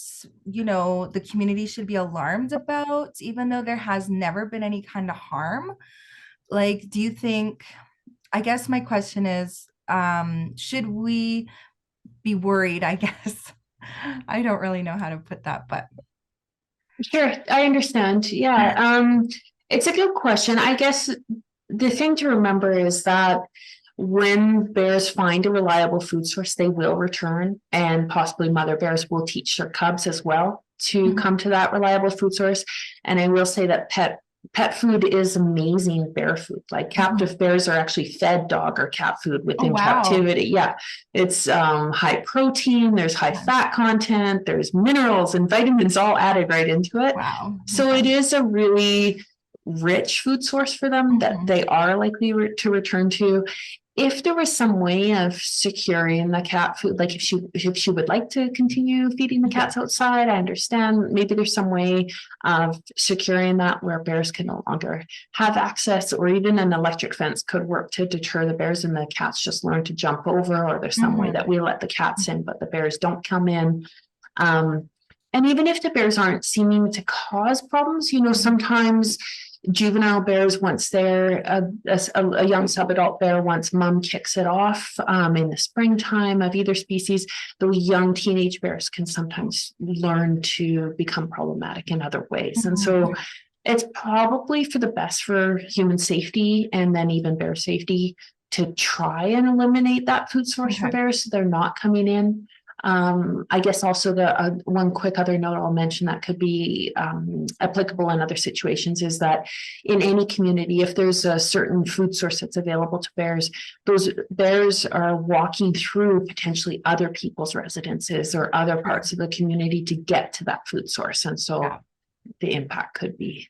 you know, the community should be alarmed about, even though there has never been any kind of harm? Like, do you think, I guess my question is, should we be worried, I guess? I don't really know how to put that, but. Sure, I understand. Yeah, it's a good question. I guess the thing to remember is that when bears find a reliable food source, they will return, and possibly mother bears will teach their cubs as well to come to that reliable food source. And I will say that pet food is amazing bear food. Like captive bears are actually fed dog or cat food within captivity. Yeah, it's high protein, there's high fat content, there's minerals and vitamins all added right into it. Wow. So it is a really rich food source for them that they are likely to return to. If there was some way of securing the cat food, like if she would like to continue feeding the cats outside, I understand maybe there's some way of securing that where bears can no longer have access, or even an electric fence could work to deter the bears and the cats just learn to jump over, or there's some way that we let the cats in but the bears don't come in. And even if the bears aren't seeming to cause problems, you know, sometimes juvenile bears, once they're a young subadult bear, once mom kicks it off in the springtime of either species, the young teenage bears can sometimes learn to become problematic in other ways. And so it's probably for the best for human safety and then even bear safety to try and eliminate that food source for bears so they're not coming in. I guess also the one quick other note I'll mention that could be applicable in other situations is that in any community, if there's a certain food source that's available to bears, those bears are walking through potentially other people's residences or other parts of the community to get to that food source. And so the impact could be.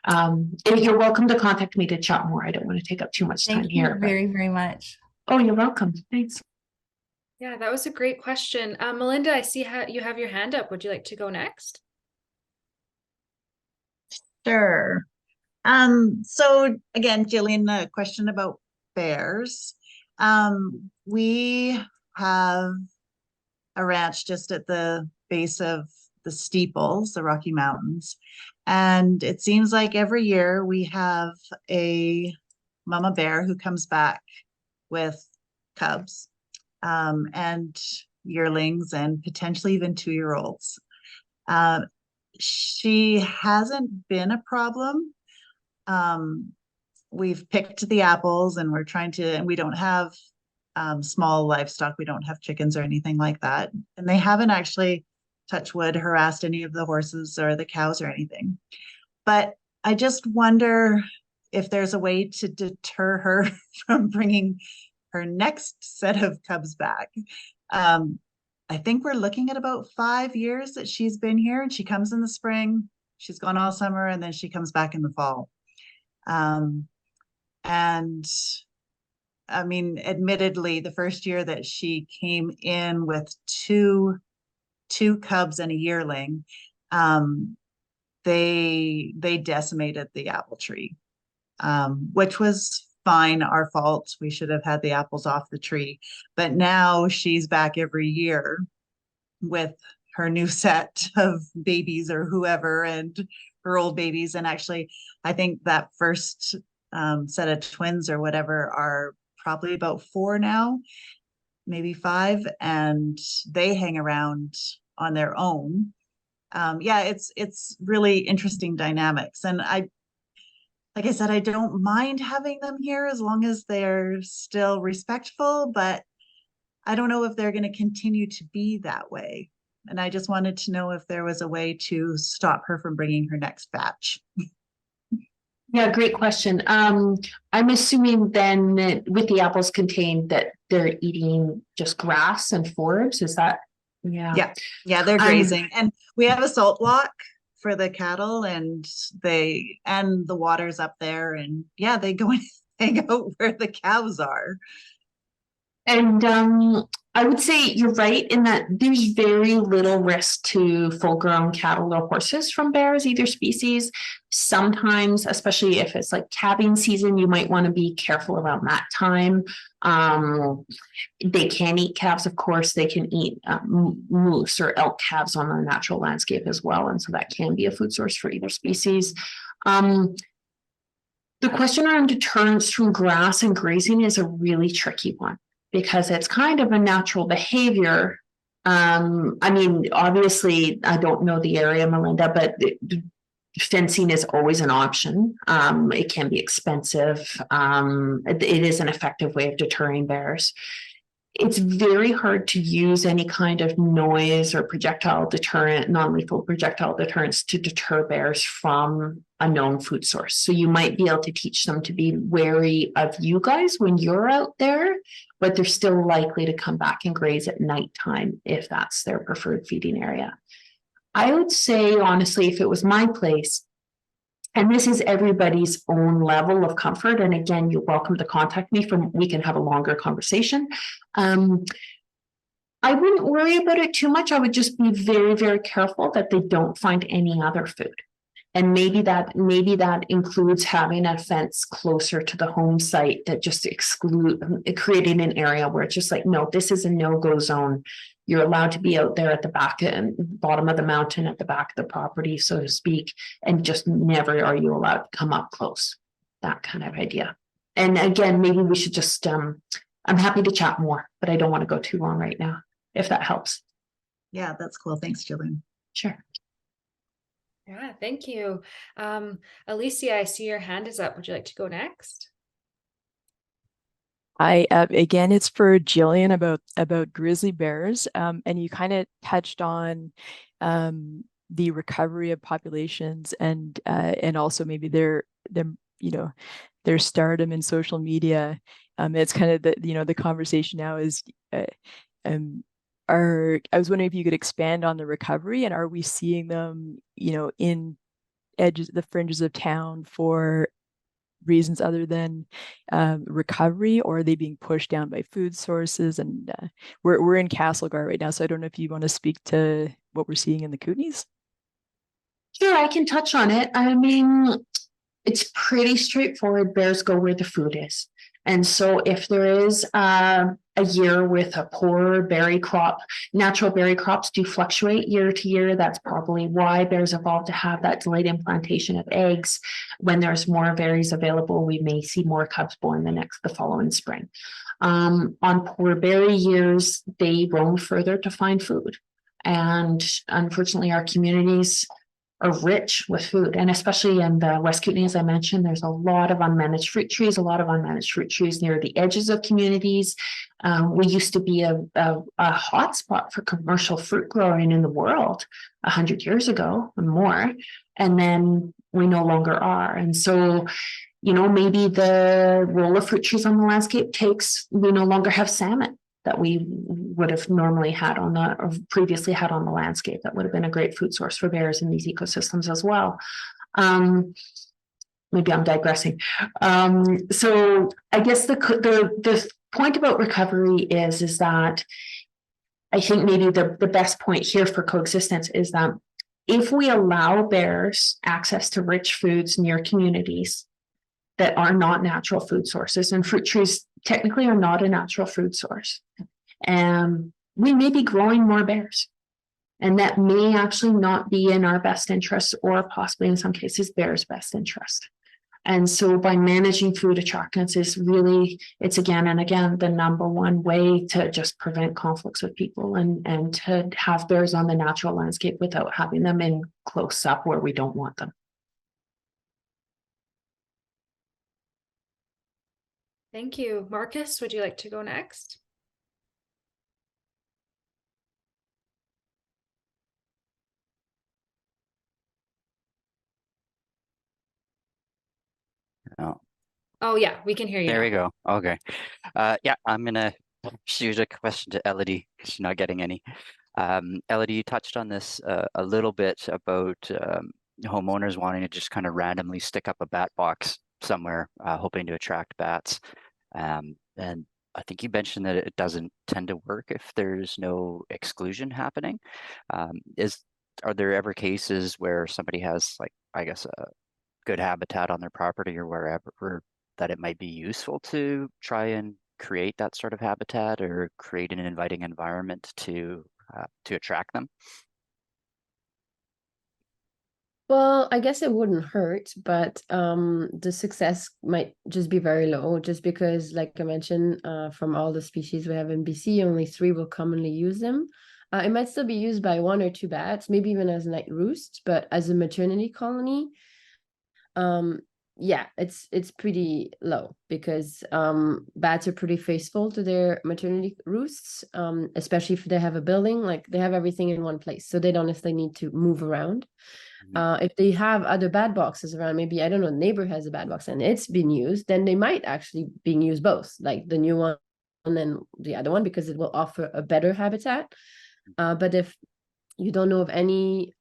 And you're welcome to contact me to chat more. I don't want to take up too much time here. Thank you very, very much. Oh, you're welcome. Thanks. Yeah, that was a great question. Melinda, I see you have your hand up. Would you like to go next? Sure. So again, Gillian, a question about bears. We have a ranch just at the base of the steeples, the Rocky Mountains. And it seems like every year we have a mama bear who comes back with cubs. And yearlings and potentially even 2-year-olds. She hasn't been a problem. We've picked the apples and we're trying to, and we don't have small livestock. We don't have chickens or anything like that. And they haven't actually, touch wood, harassed any of the horses or the cows or anything. But I just wonder if there's a way to deter her from bringing her next set of cubs back. I think we're looking at about 5 years that she's been here, and she comes in the spring, she's gone all summer, and then she comes back in the fall. And I mean, admittedly, the first year that she came in with two cubs and a yearling, they decimated the apple tree, which was fine, our fault. We should have had the apples off the tree. But now she's back every year with her new set of babies or whoever and her old babies. And actually, I think that first set of twins or whatever are probably about 4 now. maybe 5, and they hang around on their own. Yeah, it's really interesting dynamics. And like I said, I don't mind having them here as long as they're still respectful, but I don't know if they're going to continue to be that way. And I just wanted to know if there was a way to stop her from bringing her next batch. Yeah, great question. I'm assuming then that with the apples contained that they're eating just grass and forbs. Is that? Yeah, they're grazing. And we have a salt block for the cattle, and the water's up there, and yeah, they go and hang out where the cows are. And I would say you're right in that there's very little risk to full-grown cattle or horses from bears, either species. Sometimes, especially if it's like calving season, you might want to be careful around that time. They can eat calves, of course. They can eat moose or elk calves on the natural landscape as well, and so that can be a food source for either species. The question around deterrence from grass and grazing is a really tricky one, because it's kind of a natural behavior. I mean, obviously, I don't know the area, Melinda, but fencing is always an option. It can be expensive. It is an effective way of deterring bears. It's very hard to use any kind of noise or projectile deterrent, non-lethal projectile deterrents to deter bears from a known food source. So you might be able to teach them to be wary of you guys when you're out there, but they're still likely to come back and graze at nighttime if that's their preferred feeding area. I would say, honestly, if it was my place, and this is everybody's own level of comfort, and again, you're welcome to contact me we can have a longer conversation. I wouldn't worry about it too much. I would just be very, very careful that they don't find any other food. And maybe that includes having a fence closer to the home site that just creating an area where it's just like, no, this is a no-go zone. You're allowed to be out there at the back and bottom of the mountain, at the back of the property, so to speak, and just never are you allowed to come up close. That kind of idea. And again, maybe we should just, I'm happy to chat more, but I don't want to go too long right now, if that helps. Yeah, that's cool. Thanks, Gillian. Sure. Yeah, thank you. Alicia, I see your hand is up. Would you like to go next? Again, it's for Gillian about grizzly bears, and you kind of touched on the recovery of populations and also maybe their stardom in social media. It's kind of the conversation now is I was wondering if you could expand on the recovery, and are we seeing them in the fringes of town for reasons other than recovery, or are they being pushed down by food sources? And we're in Castlegar right now, so I don't know if you want to speak to what we're seeing in the Kootenays. Sure, I can touch on it. I mean, it's pretty straightforward. Bears go where the food is. And so if there is a year with a poor berry crop, natural berry crops do fluctuate year to year. That's probably why bears evolved to have that delayed implantation of eggs. When there's more berries available, we may see more cubs born the following spring. On poor berry years, they roam further to find food. And unfortunately, our communities are rich with food, and especially in the West Kootenay, as I mentioned, there's a lot of unmanaged fruit trees near the edges of communities. We used to be a hot spot for commercial fruit growing in the world 100 years ago and more, and then we no longer are. And so, maybe the role of fruit trees on the landscape we no longer have salmon that we would have normally previously had on the landscape. That would have been a great food source for bears in these ecosystems as well. Maybe I'm digressing. So I guess the point about recovery is that I think maybe the best point here for coexistence is that if we allow bears access to rich foods near communities that are not natural food sources, and fruit trees technically are not a natural food source, we may be growing more bears, and that may actually not be in our best interest, or possibly in some cases bears' best interest. And so by managing food attractants is really, it's again and again the number one way to just prevent conflicts with people and to have bears on the natural landscape without having them in close up where we don't want them. Thank you. Marcus, would you like to go next? Oh, Oh, yeah, we can hear you there now. we go. Okay. Yeah, I'm gonna shoot a question to Elodie. She's not getting any. Elodie, you touched on this a little bit about homeowners wanting to just kind of randomly stick up a bat box somewhere, hoping to attract bats. And I think you mentioned that it doesn't tend to work if there's no exclusion happening. Are there ever cases where somebody has, like, I guess, a good habitat on their property or wherever, that it might be useful to try and create that sort of habitat or create an inviting environment to attract them? Well, I guess it wouldn't hurt, but the success might just be very low, just because, like I mentioned, from all the species we have in BC, only 3 will commonly use them. It might still be used by 1 or 2 bats, maybe even as night roosts, but as a maternity colony, yeah, it's pretty low because bats are pretty faithful to their maternity roosts, especially if they have a building, like they have everything in one place, so they don't necessarily need to move around. If they have other bat boxes around, maybe, I don't know, neighbor has a bat box and it's been used, then they might actually being used both, like the new one and then the other one, because it will offer a better habitat. But if you don't know of any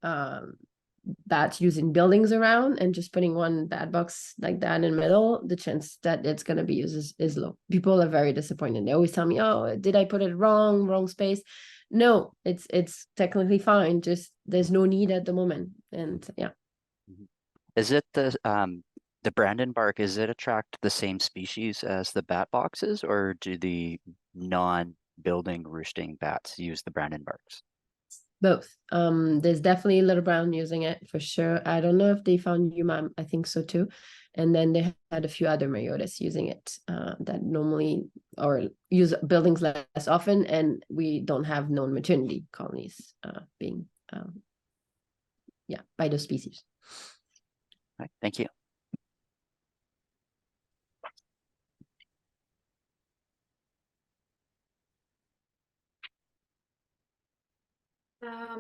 bats using buildings around and just putting one bat box like that in the middle, the chance that it's going to be used is low. People are very disappointed. They always tell me, oh, did I put it wrong space? No, it's technically fine, just there's no need at the moment. And yeah. Is it the Brandon bark, is it attract the same species as the bat boxes, or do the non-building roosting bats use the Brandon barks? Both. There's definitely Little Brown using it for sure. I don't know if they found Yuma, I think so too. And then they had a few other Mayotis using it that normally or use buildings less often, and we don't have known maternity colonies being by those species. Right, thank you.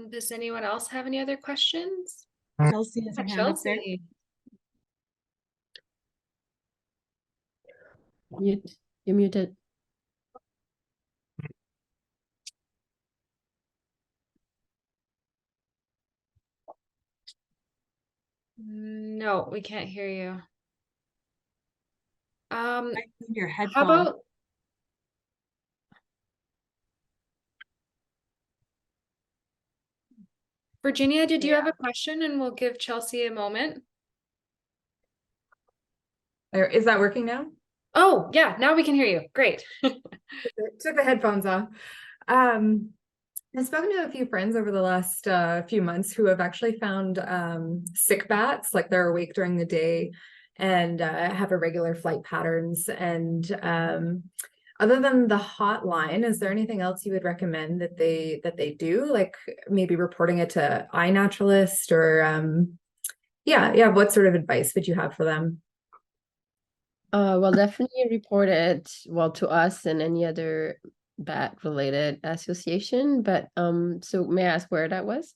Does anyone else have any other questions? Chelsea has her hand up there. Chelsea. You're muted. No, we can't hear you. Your How headphone. about Virginia, did you have a question? And we'll give Chelsea a moment. Is that working now? Oh, yeah, now we can hear you. Great. Took the headphones off. I've spoken to a few friends over the last few months who have actually found sick bats, like they're awake during the day and have irregular flight patterns. And other than the hotline, is there anything else you would recommend that they do, like maybe reporting it to iNaturalist or what sort of advice would you have for them? Well, definitely report it, well, to us and any other bat related association. But so may I ask where that was?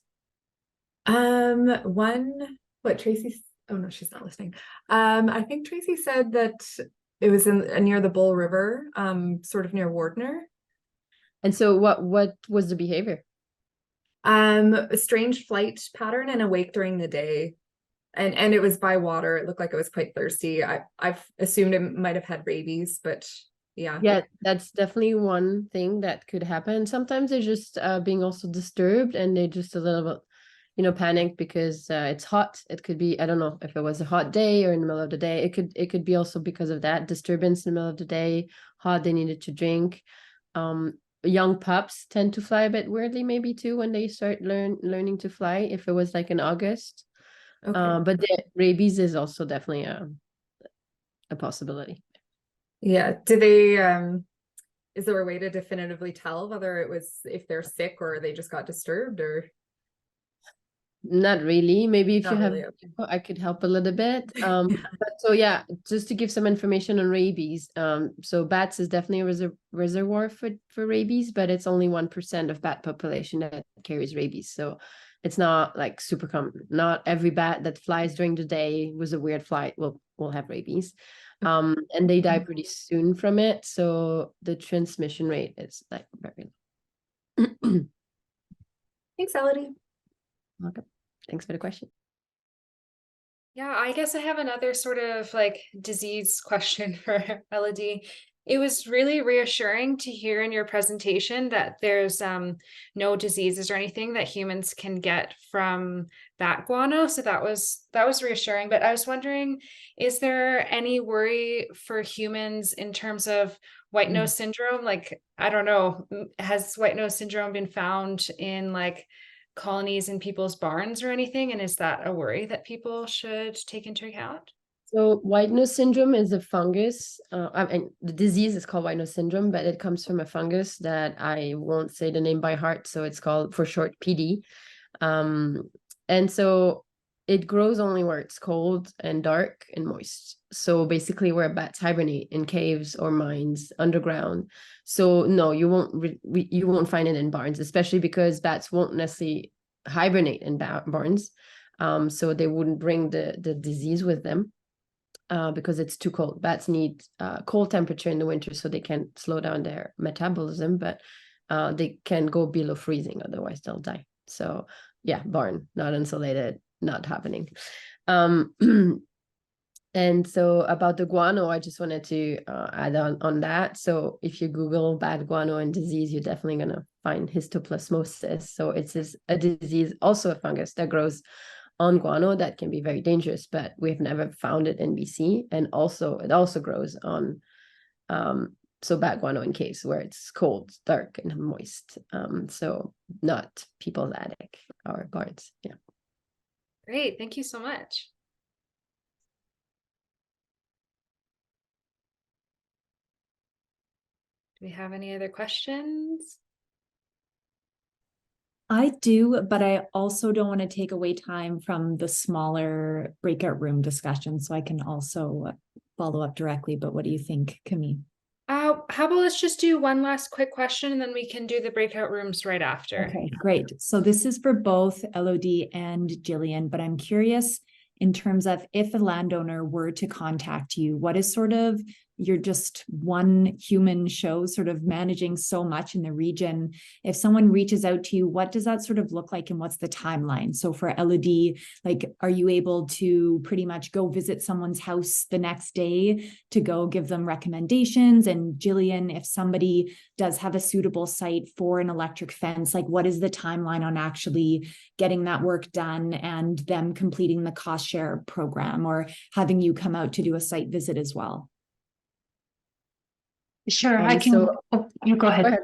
Tracy, oh no, she's not listening. I think Tracy said that it was in near the Bull River, sort of near Wardner. And so what was the behavior? A strange flight pattern and awake during the day. And it was by water. It looked like it was quite thirsty. I've assumed it might have had rabies, but yeah. Yeah, that's definitely one thing that could happen. Sometimes they're just being also disturbed and they just a little bit, panicked because it's hot. It could be, I don't know if it was a hot day or in the middle of the day. It could be also because of that disturbance in the middle of the day, hot, they needed to drink. Young pups tend to fly a bit weirdly maybe too when they start learning to fly, if it was like in August. Okay. But the rabies is also definitely a possibility. Yeah. Do they, is there a way to definitively tell whether it was, if they're sick or they just got disturbed, or? Not really. Maybe if Not you have, really, okay. I could help a little bit. But so yeah, just to give some information on rabies. So bats is definitely a reservoir for rabies, but it's only 1% of bat population that carries rabies. So it's not like super common. Not every bat that flies during the day with a weird flight will have rabies. And they die pretty soon from it. So the transmission rate is like very low. Thanks, Elodie. Welcome. Thanks for the question. Yeah, I guess I have another sort of like disease question for Elodie. It was really reassuring to hear in your presentation that there's no diseases or anything that humans can get from bat guano. So that was reassuring. But I was wondering, is there any worry for humans in terms of white nose syndrome? Like, I don't know, has white nose syndrome been found in like colonies in people's barns or anything? And is that a worry that people should take into account? So white nose syndrome is a fungus. And the disease is called white nose syndrome, but it comes from a fungus that I won't say the name by heart. So it's called for short PD. And so it grows only where it's cold and dark and moist. So basically where bats hibernate, in caves or mines underground. So no, you won't find it in barns, especially because bats won't necessarily hibernate in barns. So they wouldn't bring the disease with them. Because it's too cold. Bats need cold temperature in the winter so they can slow down their metabolism, but they can go below freezing, otherwise they'll die. So yeah, barn, not insulated, not happening. And so about the guano, I just wanted to add on that. So if you Google bat guano and disease, you're definitely going to find histoplasmosis. So it's a disease, also a fungus that grows on guano that can be very dangerous, but we've never found it in BC. And it also grows on so bat guano in caves where it's cold, dark, and moist. So not people's attic or barns. Yeah. Great, thank you so much. Do we have any other questions? I do, but I also don't want to take away time from the smaller breakout room discussion, so I can also follow up directly. But what do you think, Camille? How about let's just do one last quick question and then we can do the breakout rooms right after. Okay, great. So this is for both Elodie and Gillian, but I'm curious in terms of if a landowner were to contact you, what is sort of you're just one human show sort of managing so much in the region. If someone reaches out to you, what does that sort of look like and what's the timeline? So for Elodie, like, are you able to pretty much go visit someone's house the next day to go give them recommendations? And Gillian, if somebody does have a suitable site for an electric fence, like what is the timeline on actually getting that work done and them completing the cost share program or having you come out to do a site visit as well? Sure, I can. You go ahead. Go ahead.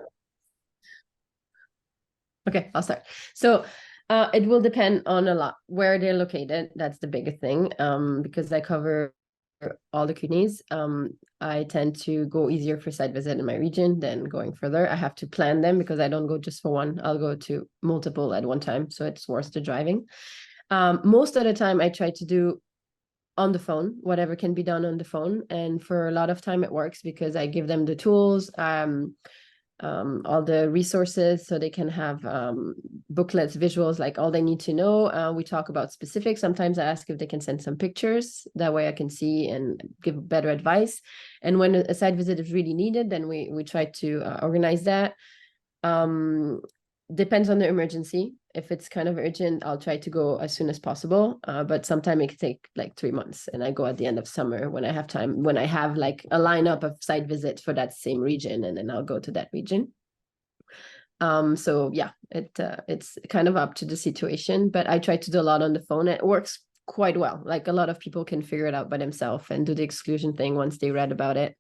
Okay, I'll start. So it will depend on a lot where they're located. That's the biggest thing. Because I cover all the Kootenays, I tend to go easier for site visit in my region than going further. I have to plan them because I don't go just for one. I'll go to multiple at one time. So it's worth the driving. Most of the time I try to do on the phone, whatever can be done on the phone. And for a lot of time it works because I give them the tools, all the resources so they can have booklets, visuals, like all they need to know. We talk about specifics. Sometimes I ask if they can send some pictures. That way I can see and give better advice. And when a site visit is really needed, then we try to organize that. Depends on the emergency. If it's kind of urgent, I'll try to go as soon as possible. But sometimes it can take like 3 months, and I go at the end of summer when I have time, when I have like a lineup of site visits for that same region, and then I'll go to that region. So yeah, it's kind of up to the situation, but I try to do a lot on the phone. It works quite well. Like a lot of people can figure it out by themselves and do the exclusion thing once they read about it.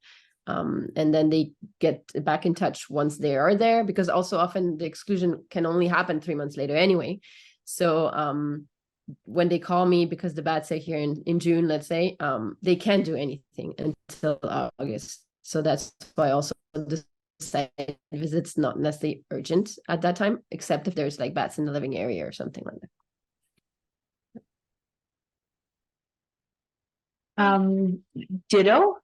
And then they get back in touch once they are there, because also often the exclusion can only happen 3 months later anyway. So when they call me because the bats are here in June, let's say, they can't do anything until August. So that's why also the site visits not necessarily urgent at that time, except if there's like bats in the living area or something like that. Ditto.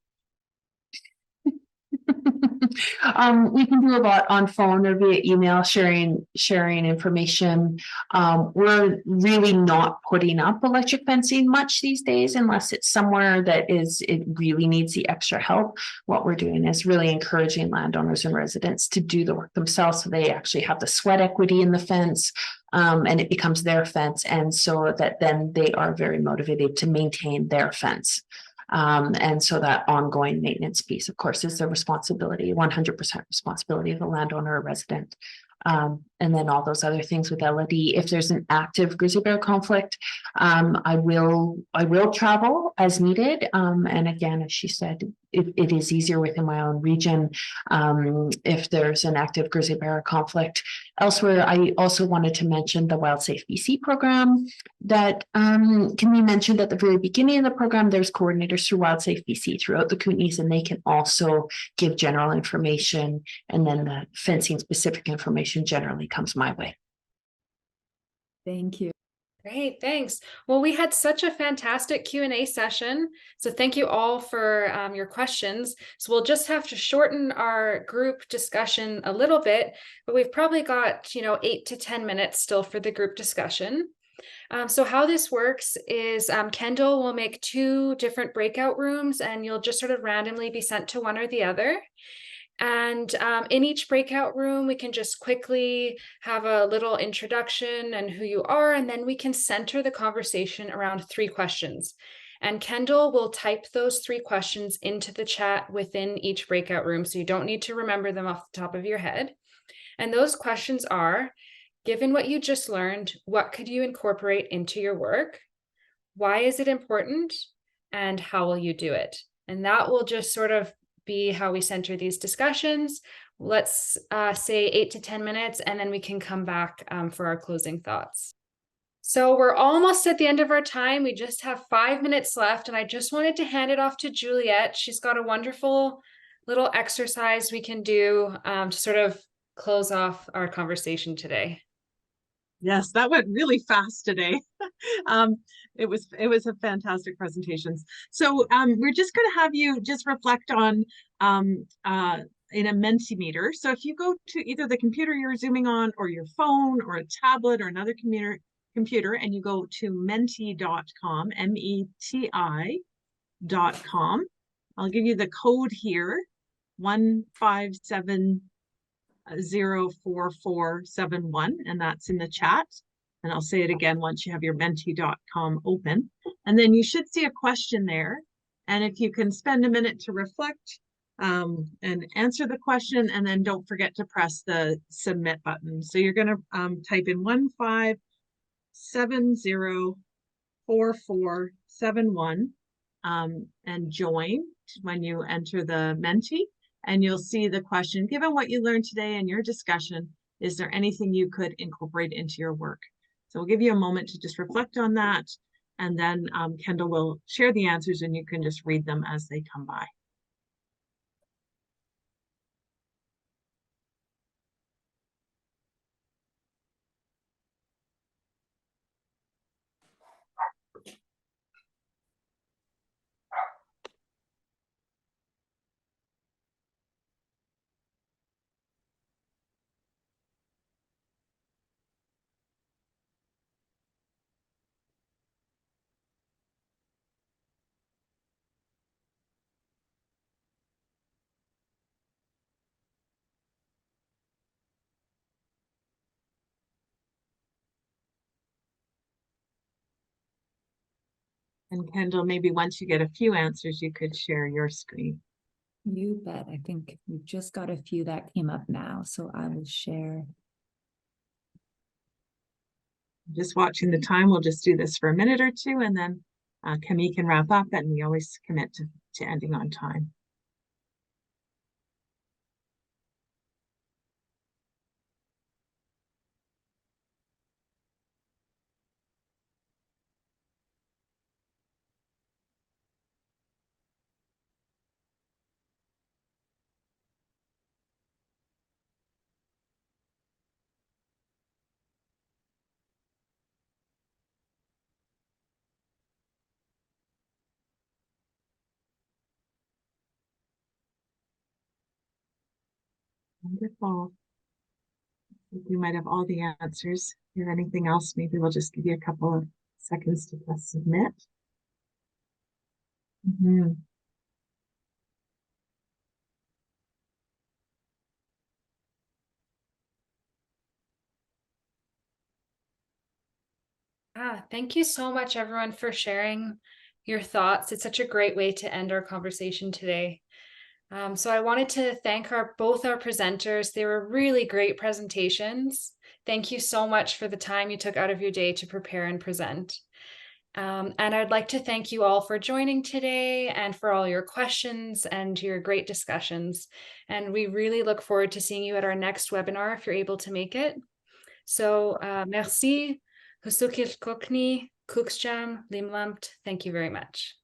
We can do a lot on phone or via email, sharing information. We're really not putting up electric fencing much these days unless it's somewhere that it really needs the extra help. What we're doing is really encouraging landowners and residents to do the work themselves, so they actually have the sweat equity in the fence, and it becomes their fence, and so that then they are very motivated to maintain their fence. And so that ongoing maintenance piece, of course, is the responsibility, 100% responsibility of the landowner or resident. And then all those other things with Elodie. If there's an active grizzly bear conflict, I will travel as needed. And again, as she said, it is easier within my own region. If there's an active grizzly bear conflict elsewhere, I also wanted to mention the Wild Safe BC program that can be mentioned at the very beginning of the program. There's coordinators through Wild Safe BC throughout the Kootenays, and they can also give general information, and then the fencing specific information generally comes my way. Thank you. Great, thanks. Well, we had such a fantastic Q&A session. So thank you all for your questions. So we'll just have to shorten our group discussion a little bit, but we've probably got, 8 to 10 minutes still for the group discussion. So how this works is Kendall will make 2 different breakout rooms, and you'll just sort of randomly be sent to one or the other. And in each breakout room, we can just quickly have a little introduction and who you are, and then we can center the conversation around 3 questions. And Kendall will type those 3 questions into the chat within each breakout room, so you don't need to remember them off the top of your head. And those questions are, given what you just learned, what could you incorporate into your work? Why is it important? And how will you do it? And that will just sort of be how we center these discussions. Let's say 8 to 10 minutes, and then we can come back for our closing thoughts. So we're almost at the end of our time. We just have 5 minutes left, and I just wanted to hand it off to Juliet. She's got a wonderful little exercise we can do to sort of close off our conversation today. Yes, that went really fast today. It was a fantastic presentations. So we're just going to have you just reflect on in a Mentimeter. So if you go to either the computer you're zooming on, or your phone, or a tablet, or another computer, and you go to menti.com, METI.com. I'll give you the code here, 1570441, and that's in the chat. And I'll say it again once you have your menti.com open. And then you should see a question there. And if you can spend a minute to reflect and answer the question, and then don't forget to press the submit button. So you're going to type in 1570441 and join when you enter the Menti. And you'll see the question, given what you learned today in your discussion, is there anything you could incorporate into your work? So we'll give you a moment to just reflect on that. And then Kendall will share the answers, and you can just read them as they come by. And Kendall, maybe once you get a few answers, you could share your screen. You bet. I think we've just got a few that came up now, so I will share. Just watching the time, we'll just do this for a minute or two, and then Camille can wrap up, and we always commit to ending on time. Wonderful. I think we might have all the answers. If you have anything else, maybe we'll just give you a couple of seconds to press submit. Thank you so much, everyone, for sharing your thoughts. It's such a great way to end our conversation today. So I wanted to thank both our presenters. They were really great presentations. Thank you so much for the time you took out of your day to prepare and present. And I'd like to thank you all for joining today and for all your questions and your great discussions. And we really look forward to seeing you at our next webinar if you're able to make it. So merci. Husukil Kokni, Kuksjam, Limlamt. Thank you very much.